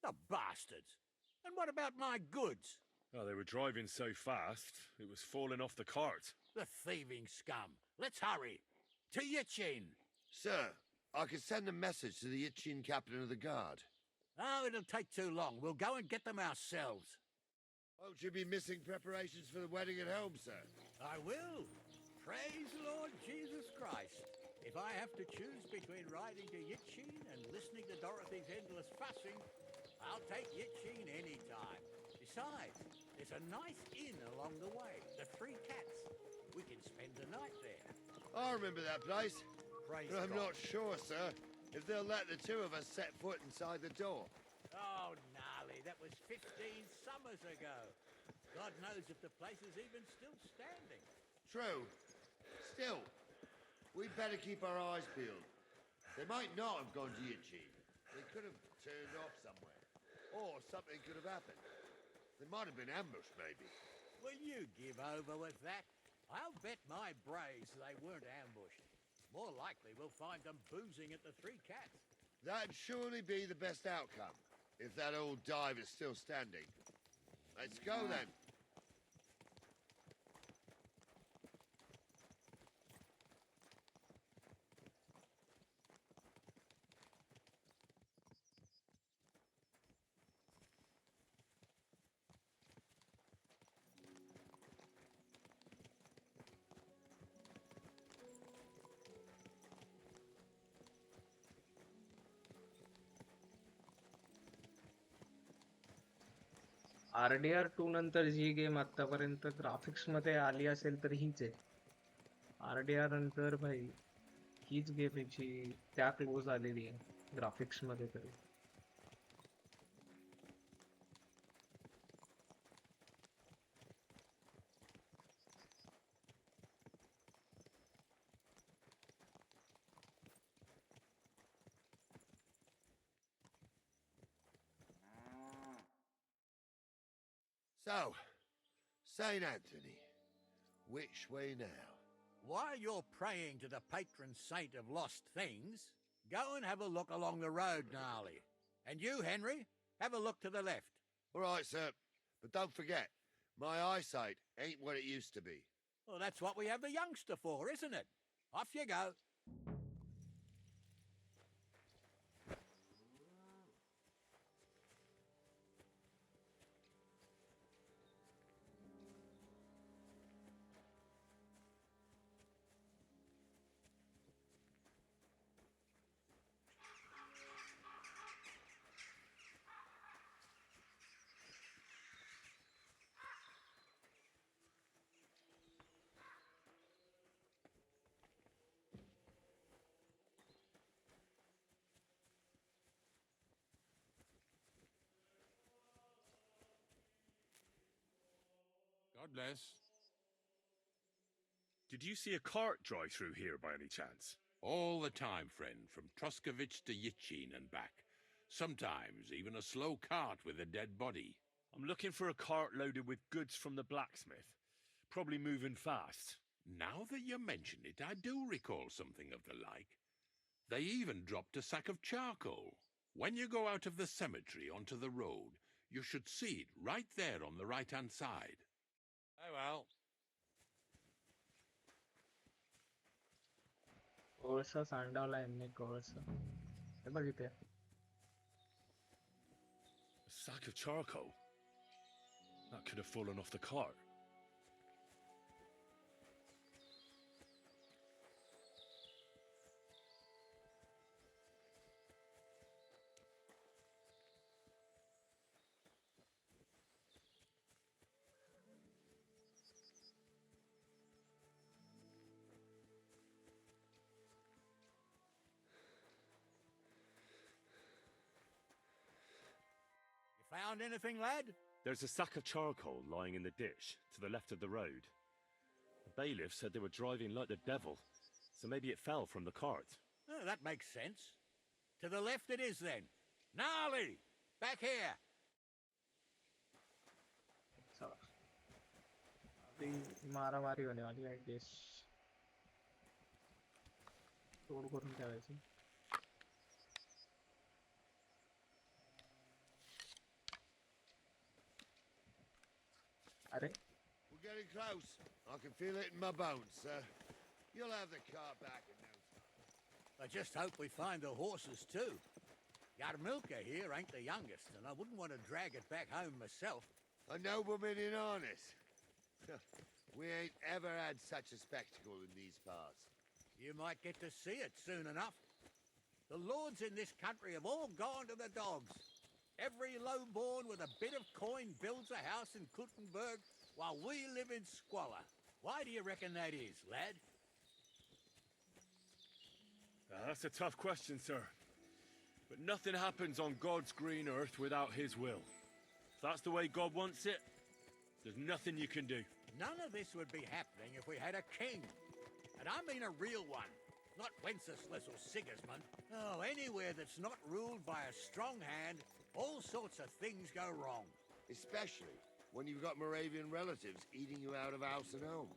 D: The bastards! And what about my goods?
C: Oh, they were driving so fast, it was falling off the cart.
D: The thieving scum! Let's hurry! To Yichin!
F: Sir, I could send a message to the Itchin captain of the guard.
D: Oh, it'll take too long. We'll go and get them ourselves.
F: Won't you be missing preparations for the wedding at home, sir?
D: I will. Praise Lord Jesus Christ. If I have to choose between riding to Yichin and listening to Dorothy's endless fussing, I'll take Yichin any time. Besides, there's a nice inn along the way, the Three Cats. We can spend the night there.
F: I remember that place.
D: Praise
F: But I'm
D: God.
F: not sure, sir, if they'll let the two of us set foot inside the door.
D: Oh, gnarly, that was 15 summers ago. God knows if the place is even still standing.
F: True. Still, we'd better keep our eyes peeled. They might not have gone to Yichin. They could have turned off somewhere. Or something could have happened. They might have been ambushed, maybe.
D: Will you give over with that? I'll bet my braves they weren't ambushed. More likely we'll find them boozing at the Three Cats.
F: That'd surely be the best outcome, if that old dive is still standing. Let's go, then.
A: RDR 2 नंतर जी game आतापर्यंत graphics मध्ये आली असेल तर हीच आहे. RDR नंतर भाई हीच गेम जी त्या क्लोज आलेली आहे ग्राफिक्स मध्ये तरी.
F: So, St. Anthony, which way now?
K: While you're praying to the patron saint of lost things, go and have a look along the road, Gnarly. And you, Henry, have a look to the left.
F: All right, sir. But don't forget, my eyesight ain't what it used to be.
K: Well, that's what we have the youngster for, isn't it? Off you go.
G: God bless.
C: Did you see a cart drive through here by any chance?
G: All the time, friend, from Troskovich to Yitchin and back. Sometimes even a slow cart with a dead body.
C: I'm looking for a cart loaded with goods from the blacksmith. Probably moving fast.
G: Now that you mention it, I do recall something of the like. They even dropped a sack of charcoal. When you go out of the cemetery onto the road, you should see it right there on the right-hand side.
K: Oh, well.
A: कोळसा सांडवला यांनी कोळसा हे बघ इथे
C: A sack of charcoal? That could have fallen off the cart.
K: Found anything, lad?
C: There's a sack of charcoal lying in the ditch to the left of the road. The bailiff said they were driving like the devil, so maybe it fell from the cart.
K: Oh, that makes sense. To the left it is, then. Gnarly! Back here!
A: चला अभी मारामारी होने वाली है guess तोड़ करून ठेवायची अरे
F: We're getting close. I can feel it in my bones, sir. You'll have the car back in no time.
K: I just hope we find the horses, too. Yarmilka here ain't the youngest, and I wouldn't want to drag it back home myself.
F: A nobleman in harness. We ain't ever had such a spectacle in these parts.
K: You might get to see it soon enough. The lords in this country have all gone to the dogs. Every lowborn with a bit of coin builds a house in Kuttenberg while we live in squalor. Why do you reckon that is, lad?
C: That's a tough question, sir. But nothing happens on God's green earth without his will. If that's the way God wants it, there's nothing you can do.
K: None of this would be happening if we had a king. And I mean a real one. Not Wenceslas or Sigismund. Oh, anywhere that's not ruled by a strong hand, all sorts of things go wrong.
F: Especially when you've got Moravian relatives eating you out of house and home.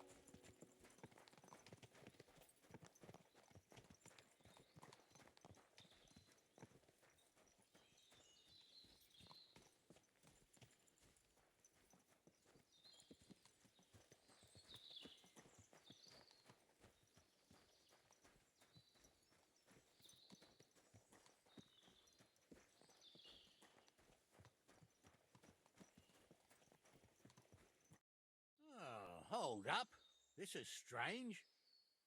K: Hold up. This is strange.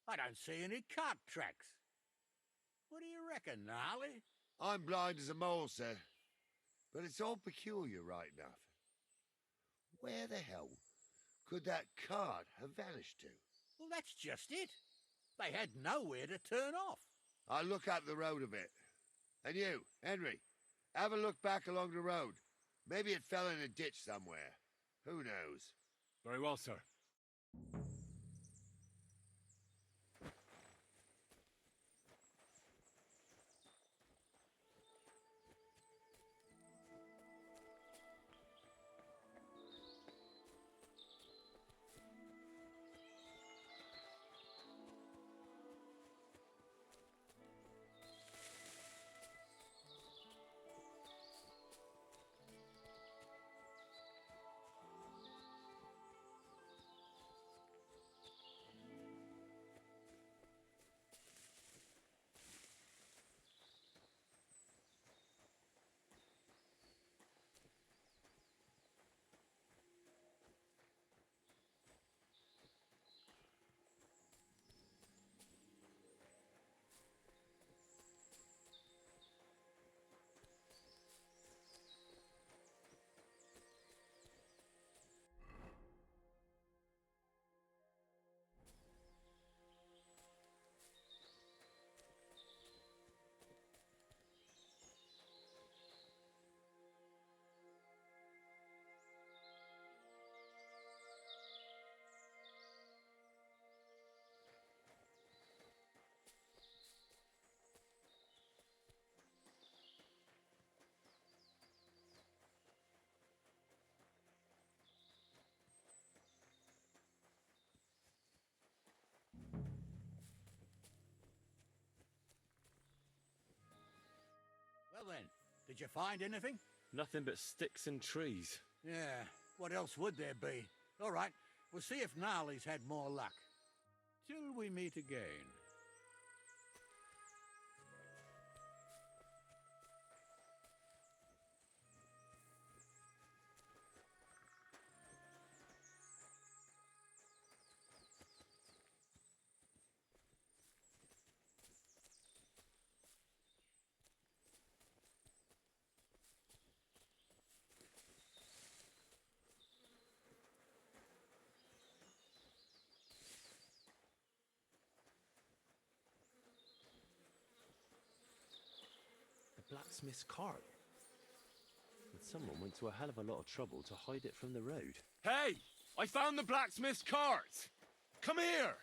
K: I don't see any cart tracks. What do you reckon, Gnarly?
F: I'm blind as a mole, sir. But it's all peculiar, right enough. Where the hell could that cart have vanished to?
K: Well, that's just it. They had nowhere to turn off.
F: I'll look up the road a bit. And you, Henry, have a look back along the road. Maybe it fell in a ditch somewhere. Who knows?
C: Very well, sir.
K: Well then, did you find anything?
C: Nothing but sticks and trees.
K: Yeah, what else would there be? All right, we'll see if Gnarly's had more luck. Till we meet again.
M: The blacksmith's cart. And someone went to a hell of a lot of trouble to hide it from the road.
C: Hey! I found the blacksmith's cart! Come here!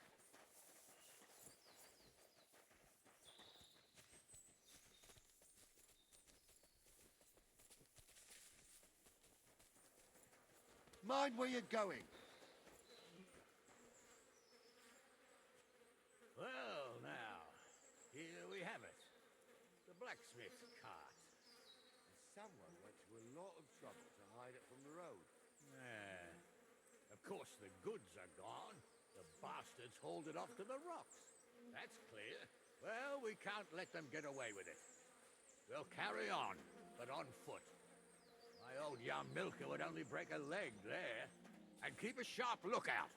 F: Mind where you're going.
K: Well, now, here we have it. The blacksmith's cart.
F: Someone went to a lot of trouble to hide it from the road.
K: Yeah. Of course, the goods are gone. The bastards hauled it off to the rocks. That's clear. Well, we can't let them get away with it. We'll carry on, but on foot. My old young milker would only break a leg there. And keep a sharp lookout.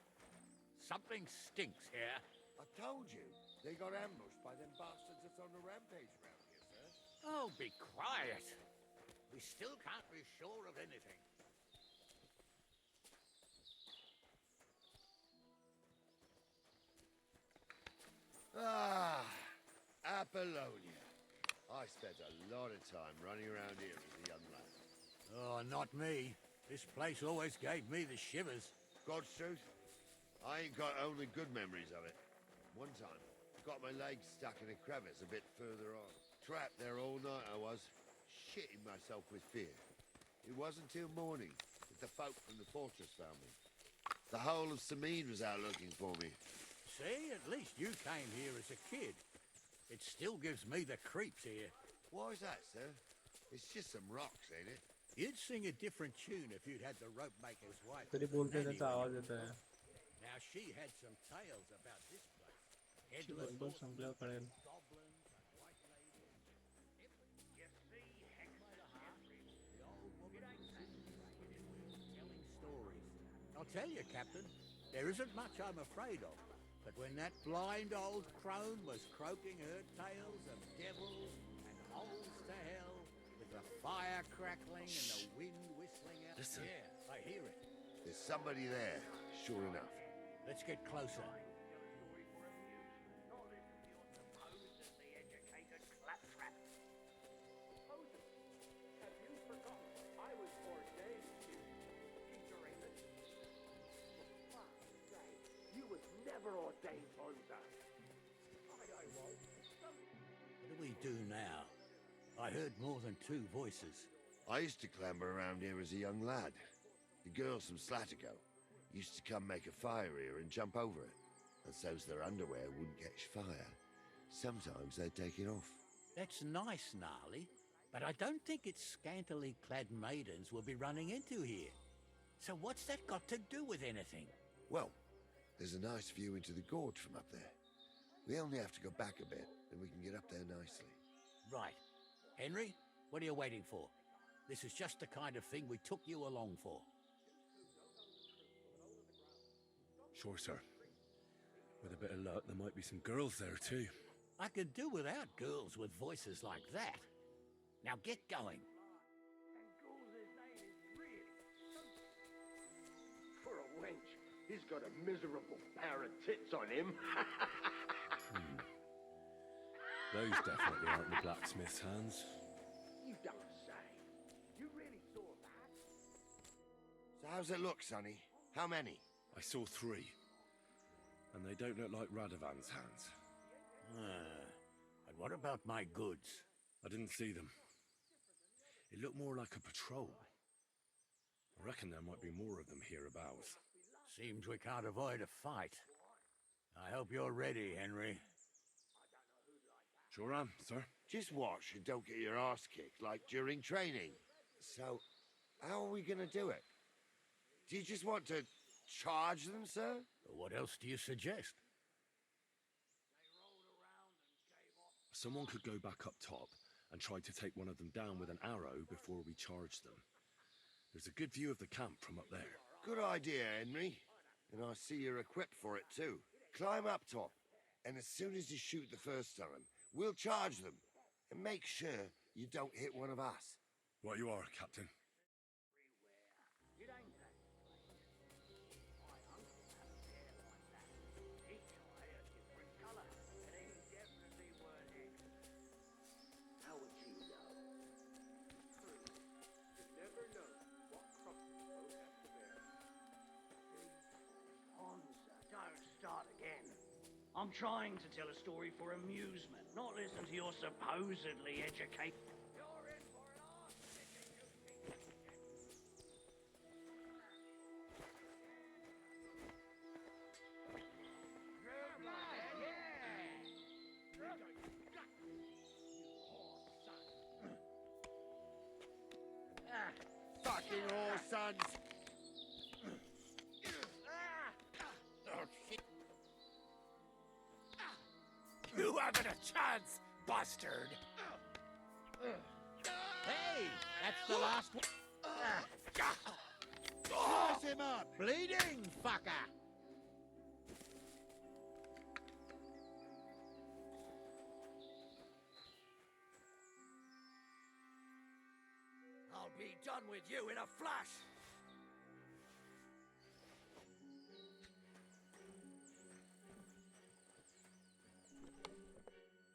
K: Something stinks here.
F: I told you, they got ambushed by them bastards that's on the rampage around here, sir.
K: Oh, be quiet. We still can't be sure of anything.
F: Ah, Apollonia. I spent a lot of time running around here as a young lad.
K: Oh, not me. This place always gave me the shivers.
F: God's truth, I ain't got only good memories of it. One time, got my legs stuck in a crevice a bit further on. Trapped there all night I was, shitting myself with fear. It wasn't till morning that the folk from the fortress found me. The whole of Sameen was out looking for me.
K: See, at least you came here as a kid. It still gives me the creeps here.
F: Why's that, sir? It's just some rocks, ain't it?
K: You'd sing a different tune if you'd had the rope maker's wife.
A: तरी बोलते
K: Nanny
A: त्याचा आवाज
K: with
A: येत
K: you.
A: आहे.
K: Now she had some tales about this place.
A: ची
K: Headless
A: बरोबर
K: horsemen,
A: संपल्यावर कळेल.
K: goblins, and white ladies. You see, the old woman was telling stories. I'll tell you, Captain, there isn't much I'm afraid of. But when that blind old crone was croaking her tales of devils and holes to hell, with the fire crackling and the wind whistling out,
F: Listen.
K: yeah, I hear it.
F: There's somebody there, sure enough.
K: Let's get closer. What do we do now? I heard more than two voices.
F: I used to clamber around here as a young lad. The girls from Slatigo used to come make a fire here and jump over it. And so's their underwear wouldn't catch fire. Sometimes they'd take it off.
K: That's nice, Gnarly, but I don't think it's scantily clad maidens we'll be running into here. So what's that got to do with anything?
F: Well, there's a nice view into the gorge from up there. We only have to go back a bit, and we can get up there nicely.
K: Right. Henry, what are you waiting for? This is just the kind of thing we took you along for.
C: Sure, sir. With a bit of luck, there might be some girls there, too.
K: I could do without girls with voices like that. Now get going.
N: For a wench, he's got a miserable pair of tits on him.
C: Those definitely aren't the blacksmith's hands.
N: You don't say. You really saw that?
F: So how's it look, Sonny? How many?
C: I saw 3. And they don't look like Radovan's hands.
K: And what about my goods?
C: I didn't see them. It looked more like a patrol. I reckon there might be more of them hereabouts.
K: Seems we can't avoid a fight. I hope you're ready, Henry.
C: Sure am, sir.
F: Just watch and don't get your arse kicked like during training. So, how are we gonna do it? Do you just want to charge them, sir?
K: What else do you suggest?
C: Someone could go back up top and try to take one of them down with an arrow before we charge them. There's a good view of the camp from up there.
F: Good idea, Henry. And I see you're equipped for it too. Climb up top, and as soon as you shoot the first time, we'll charge them. And make sure you don't hit one of us.
C: What you are, Captain.
N: How would you know? True. You never know what cross the boat has to bear.
O: Hansa, don't start again. I'm trying to tell a story for amusement, not listen to your supposedly educated. You're in for an arse
F: Fucking horse sons!
K: You haven't a chance, bastard! Hey, that's the last one.
F: Slice him up!
K: Bleeding, fucker!
D: I'll be done with you in a flash!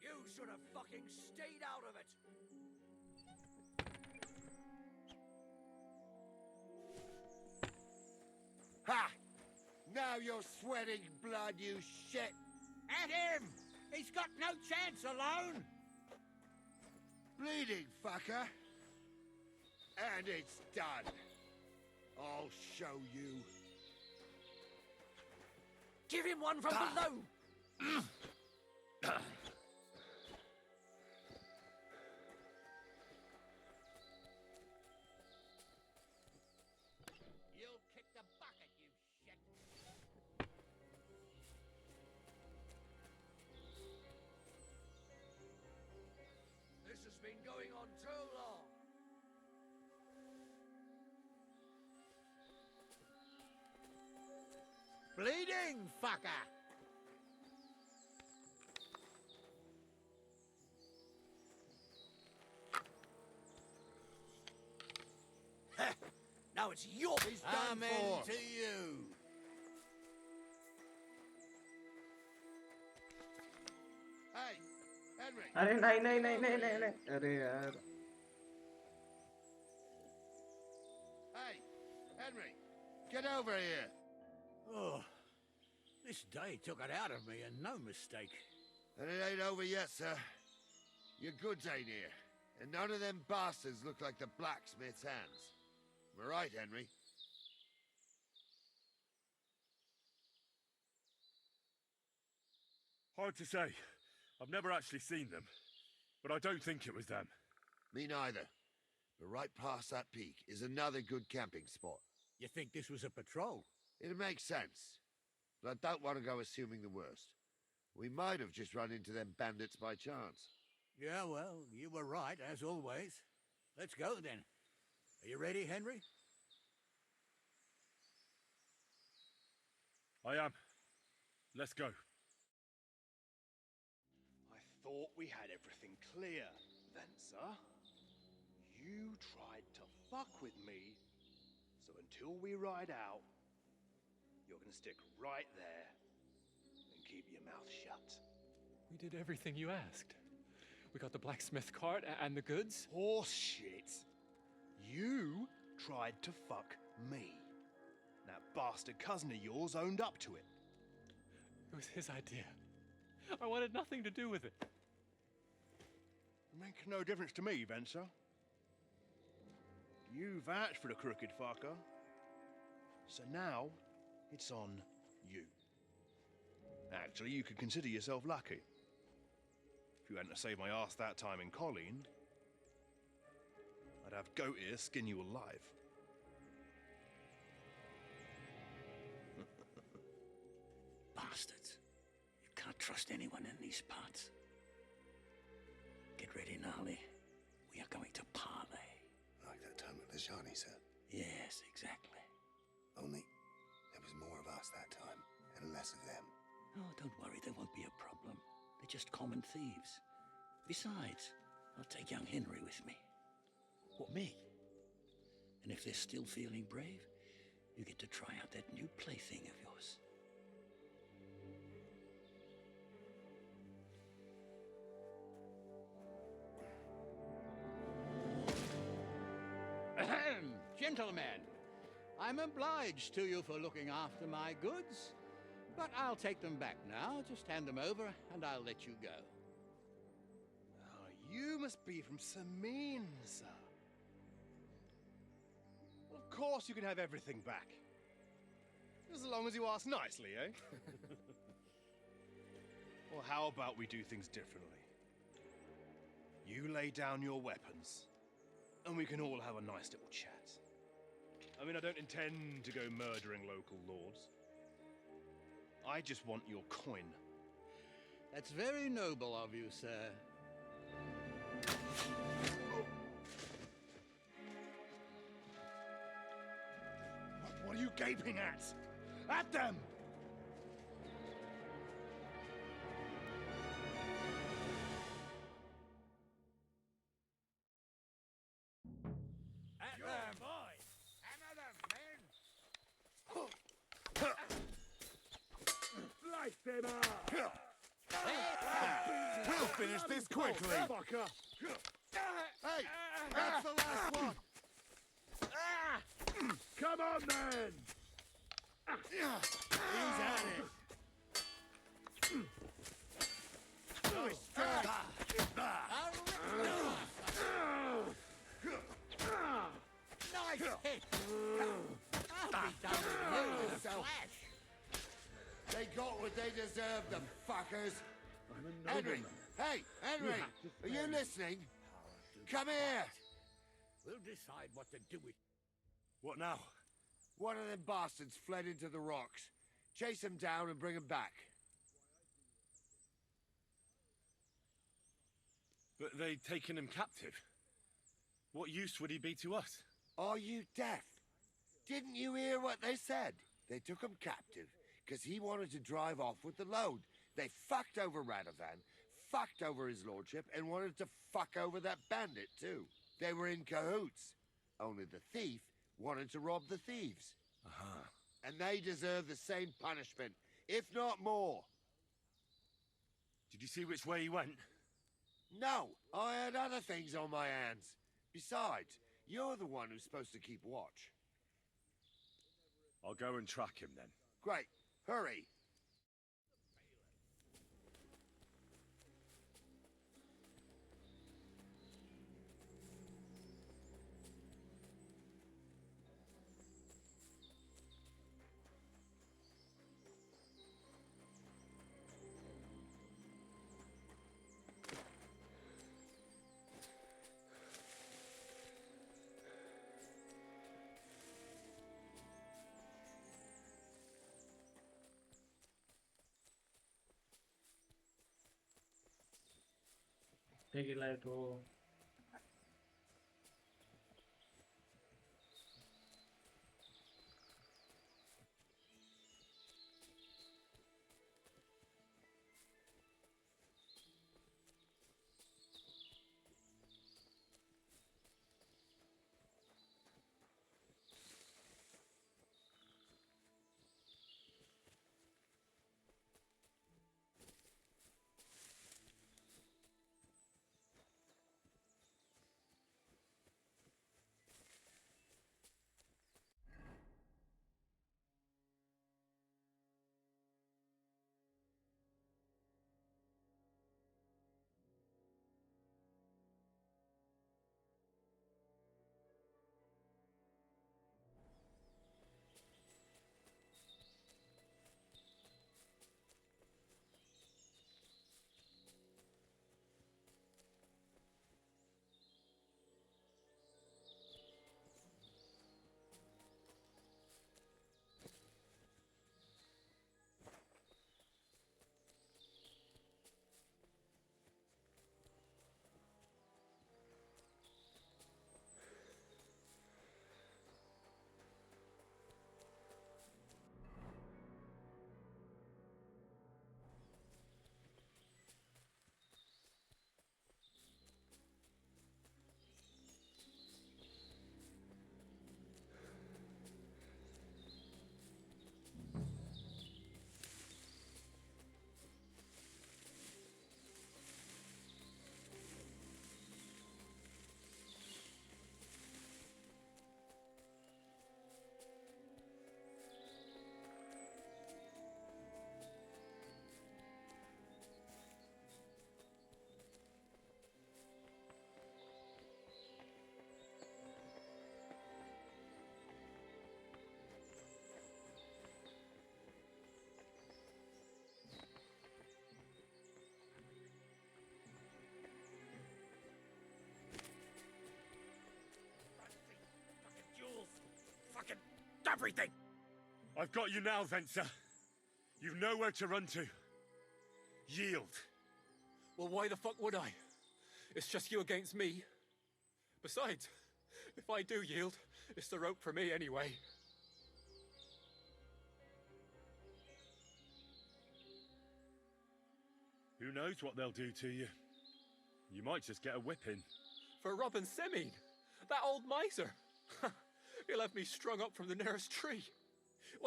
D: You should have fucking stayed out of it!
F: Ha! Now you're sweating blood, you shit!
K: At him! He's got no chance alone!
F: Bleeding, fucker! And it's done. I'll show you.
D: Give him one from below!
K: You'll kick the bucket, you shit!
D: This has been going on too long.
K: Bleeding, fucker!
D: Now it's your...
F: He's done
K: Amen
F: for.
K: to you!
F: Hey, Henry!
A: अरे नहीं नहीं नहीं नहीं नहीं नहीं अरे यार
F: Hey, Henry! Get over here!
K: Oh, this day took it out of me, and no mistake.
F: And it ain't over yet, sir. Your goods ain't here. And none of them bastards look like the blacksmith's hands. Am I right, Henry?
C: Hard to say. I've never actually seen them. But I don't think it was them.
F: Me neither. But right past that peak is another good camping spot.
K: You think this was a patrol?
F: It makes sense. But I don't want to go assuming the worst. We might have just run into them bandits by chance.
K: Yeah, well, you were right, as always. Let's go, then. Are you ready, Henry?
C: I am. Let's go.
P: I thought we had everything clear, Venser. You tried to fuck with me, so until we ride out, you're gonna stick right there and keep your mouth shut.
Q: We did everything you asked. We got the blacksmith cart and the goods.
P: Horse shit. You tried to fuck me. That bastard cousin of yours owned up to it.
Q: It was his idea. I wanted nothing to do with it.
P: It makes no difference to me, Venser. You vouched for the crooked fucker. So now, it's on you. Actually, you could consider yourself lucky. If you hadn't saved my ass that time in Colleen, I'd have goat ear skin you alive.
O: Bastards. You can't trust anyone in these parts. Get ready, Gnarly. We are going to parley.
R: Like that time with the Shani, sir.
O: Yes, exactly.
R: Only there was more of us that time, and less of them.
O: Oh, don't worry, there won't be a problem. They're just common thieves. Besides, I'll take young Henry with me.
R: What, me?
O: And if they're still feeling brave, you get to try out that new plaything of yours.
K: Ahem, gentlemen, I'm obliged to you for looking after my goods, but I'll take them back now. Just hand them over, and I'll let you go.
P: Oh, you must be from Samin, sir. Well, of course you can have everything back. As long as you ask nicely, eh? Well, how about we do things differently? You lay down your weapons, and we can all have a nice little chat. I mean, I don't intend to go murdering local lords. I just want your coin.
K: That's very noble of you, sir.
P: What are you gaping at? At them!
D: At them! Boys! Hammer them, men!
C: Slice them up!
F: We'll finish this quickly! Hey! That's the last one!
C: Come on, then!
D: He's at it! Nice strike!
K: Nice hit! I'll be done with you in a flash.
D: They got what they deserved, the fuckers! Henry! Hey, Henry! Are you listening? Come here! We'll decide what to do with...
C: What now?
D: One of them bastards fled into the rocks. Chase him down and bring him back.
C: But they'd taken him captive. What use would he be to us?
D: Are you deaf? Didn't you hear what they said? They took him captive because he wanted to drive off with the load. They fucked over Radovan, fucked over his lordship, and wanted to fuck over that bandit too. They were in cahoots. Only the thief wanted to rob the thieves. And they deserve the same punishment, if not more.
C: Did you see which way he went?
D: No, I had other things on my hands. Besides, you're the one who's supposed to keep watch.
C: I'll go and track him then.
D: Great. Hurry.
A: कुठे गेलाय तो?
C: I've got you now, Venser. You've nowhere to run to. Yield.
Q: Well, why the fuck would I? It's just you against me. Besides, if I do yield, it's the rope for me anyway.
C: Who knows what they'll do to you? You might just get a whipping.
Q: For robbing Semine, that old miser. He'll have me strung up from the nearest tree.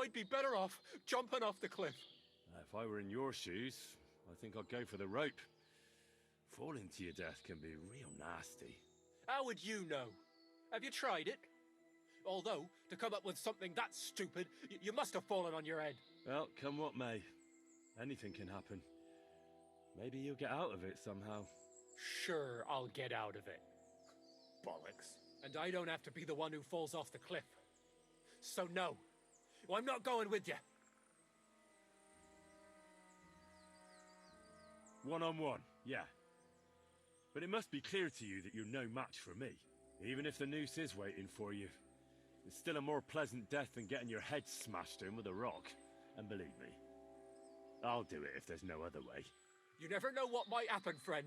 Q: I'd be better off jumping off the cliff.
C: If I were in your shoes, I think I'd go for the rope. Falling to your death can be real nasty.
Q: How would you know? Have you tried it? Although, to come up with something that stupid, you must have fallen on your head.
C: Well, come what may. Anything can happen. Maybe you'll get out of it somehow.
Q: Sure, I'll get out of it.
C: Bollocks.
Q: And I don't have to be the one who falls off the cliff. So no, I'm not going with you.
C: One-on-one, yeah. But it must be clear to you that you're no match for me. Even if the noose is waiting for you, it's still a more pleasant death than getting your head smashed in with a rock. And believe me, I'll do it if there's no other way.
Q: You never know what might happen, friend.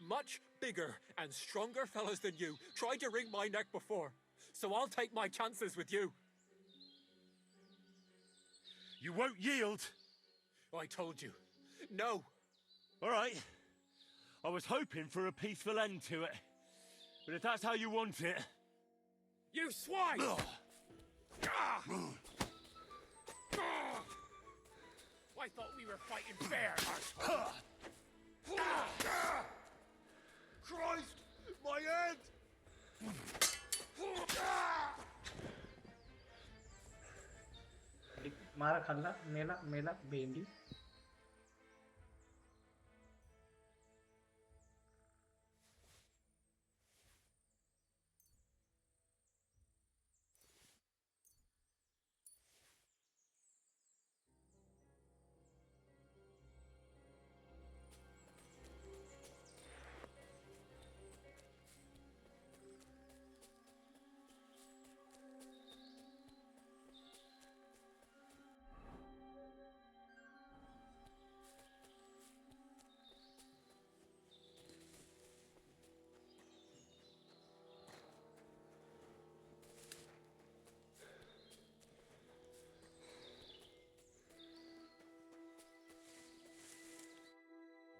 Q: Much bigger and stronger fellas than you tried to wring my neck before, so I'll take my chances with you.
C: You won't yield!
Q: I told you. No.
C: All right. I was hoping for a peaceful end to it. But if that's how you want it...
Q: You swine! I thought we were fighting fair.
C: Christ! My head!
A: मारा खाल्ला मेला मेला भेंडी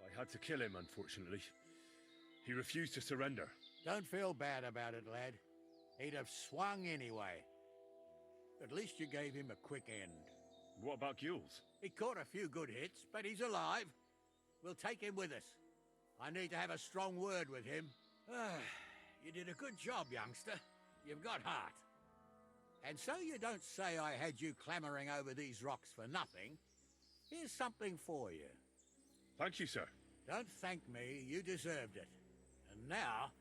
C: I had to kill him, unfortunately. He refused to surrender.
K: Don't feel bad about it, lad. He'd have swung anyway. At least you gave him a quick end.
C: What about Gules?
K: He caught a few good hits, but he's alive. We'll take him with us. I need to have a strong word with him. You did a good job, youngster. You've got heart. And so you don't say I had you clambering over these rocks for nothing. Here's something for you.
C: Thank you, sir.
K: Don't thank me, you deserved it. And now,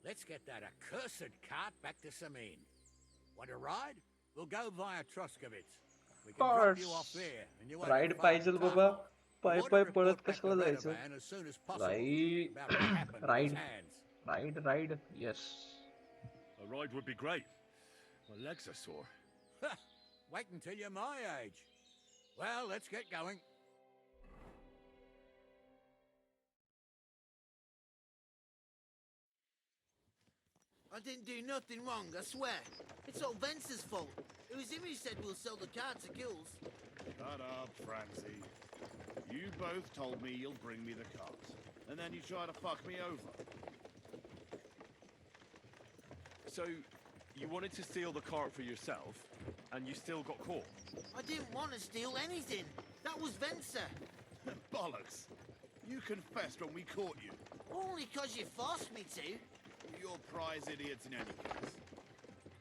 K: let's get that accursed cart back to Semine. Want to ride? We'll go via Troskovitz. We can drop you off there, and you won't
A: ride पाहिजे बाबा पाय पाय पळत कशाला जायचं ride ride ride yes
C: A ride would be great. My legs are sore.
K: Wait until you're my age. Well, let's get going.
S: I didn't do nothing wrong, I swear. It's all Vence's fault. It was him who said we'll sell the car to Gules.
F: Shut up, Francie. You both told me you'll bring me the cart, and then you try to fuck me over.
C: So, you wanted to steal the cart for yourself, and you still got caught?
S: I didn't want to steal anything. That was Vencer.
F: Bollocks. You confessed when we caught you.
S: Only 'cause you forced me to.
F: You're prize idiots in any case.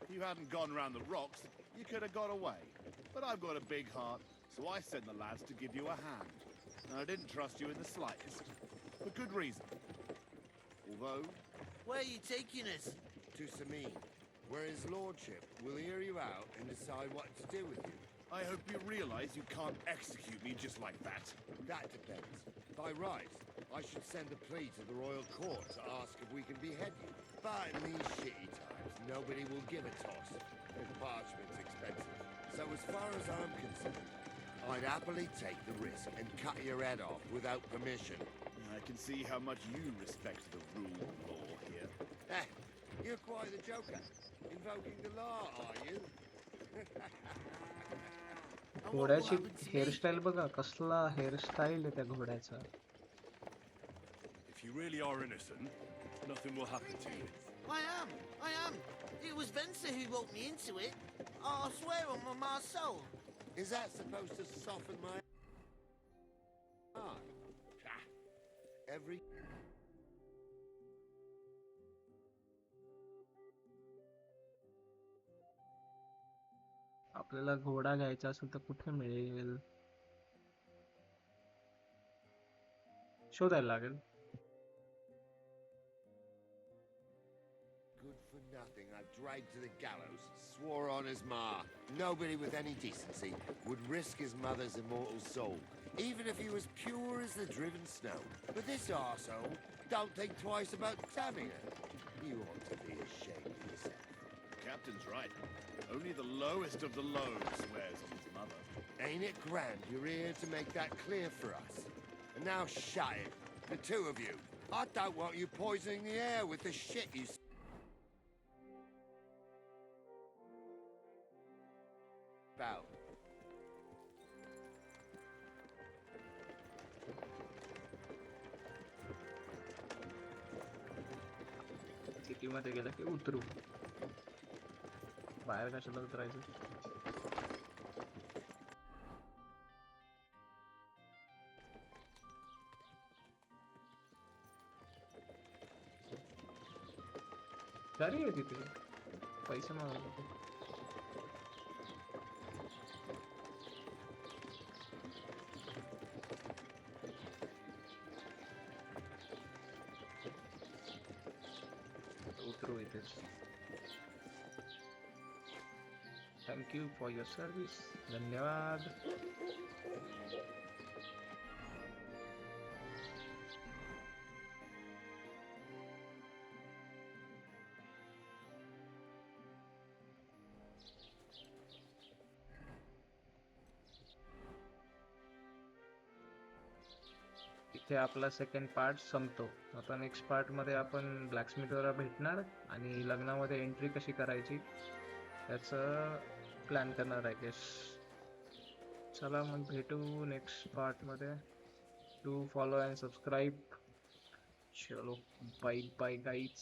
F: If you hadn't gone around the rocks, you could have got away. But I've got a big heart, so I sent the lads to give you a hand. And I didn't trust you in the slightest. For good reason. Although...
S: Where are you taking us?
R: To Semine, where his lordship will hear you out and decide what to do with you.
F: I hope you realize you can't execute me just like that.
R: That depends. By right, I should send a plea to the royal court to ask if we can behead you. But in these shitty times, nobody will give a toss. And parchment's expensive. So as far as I'm concerned, I'd happily take the risk and cut your head off without permission.
P: I can see how much you respect the rule of law here.
R: Eh, you're quite the joker. Invoking the law, are you?
A: घोड्याची hairstyle बघा, कसला hairstyle आहे त्या घोड्याचा.
C: If you really are innocent, nothing will happen to you.
S: I am. It was Venser who roped me into it. I swear on my ma's soul.
R: Is that supposed to soften my heart? Every...
A: आपल्याला घोडा घ्यायचा असेल तर कुठे मिळेल? शोधायला लागेल.
R: Good for nothing, I've dragged to the gallows, swore on his ma. Nobody with any decency would risk his mother's immortal soul, even if he was pure as the driven snow. But this arsehole don't think twice about damning her. You ought to be ashamed of yourself.
P: Captain's right. Only the lowest of the low swears on his mother.
R: Ain't it grand you're here to make that clear for us? And now shut it, the two of you. I don't want you poisoning the air with the shit you... About.
A: City मध्ये गेला की उतरू. बाहेर कशाला उतरायचं? गाडी आहे तिथे, पैसे मागवले होते. उतरू इथेच. Thank you for your service. धन्यवाद. इथे आपला सेकंड पार्ट संपतो. आता नेक्स्ट पार्ट मध्ये आपण ब्लॅकस्मिथला भेटणार आणि लग्नामध्ये एंट्री कशी करायची याचं प्लॅन करणार आहे गेस. चला मग भेटू नेक्स्ट पार्ट मध्ये. Do follow and subscribe. चलो बाय बाय गाईज.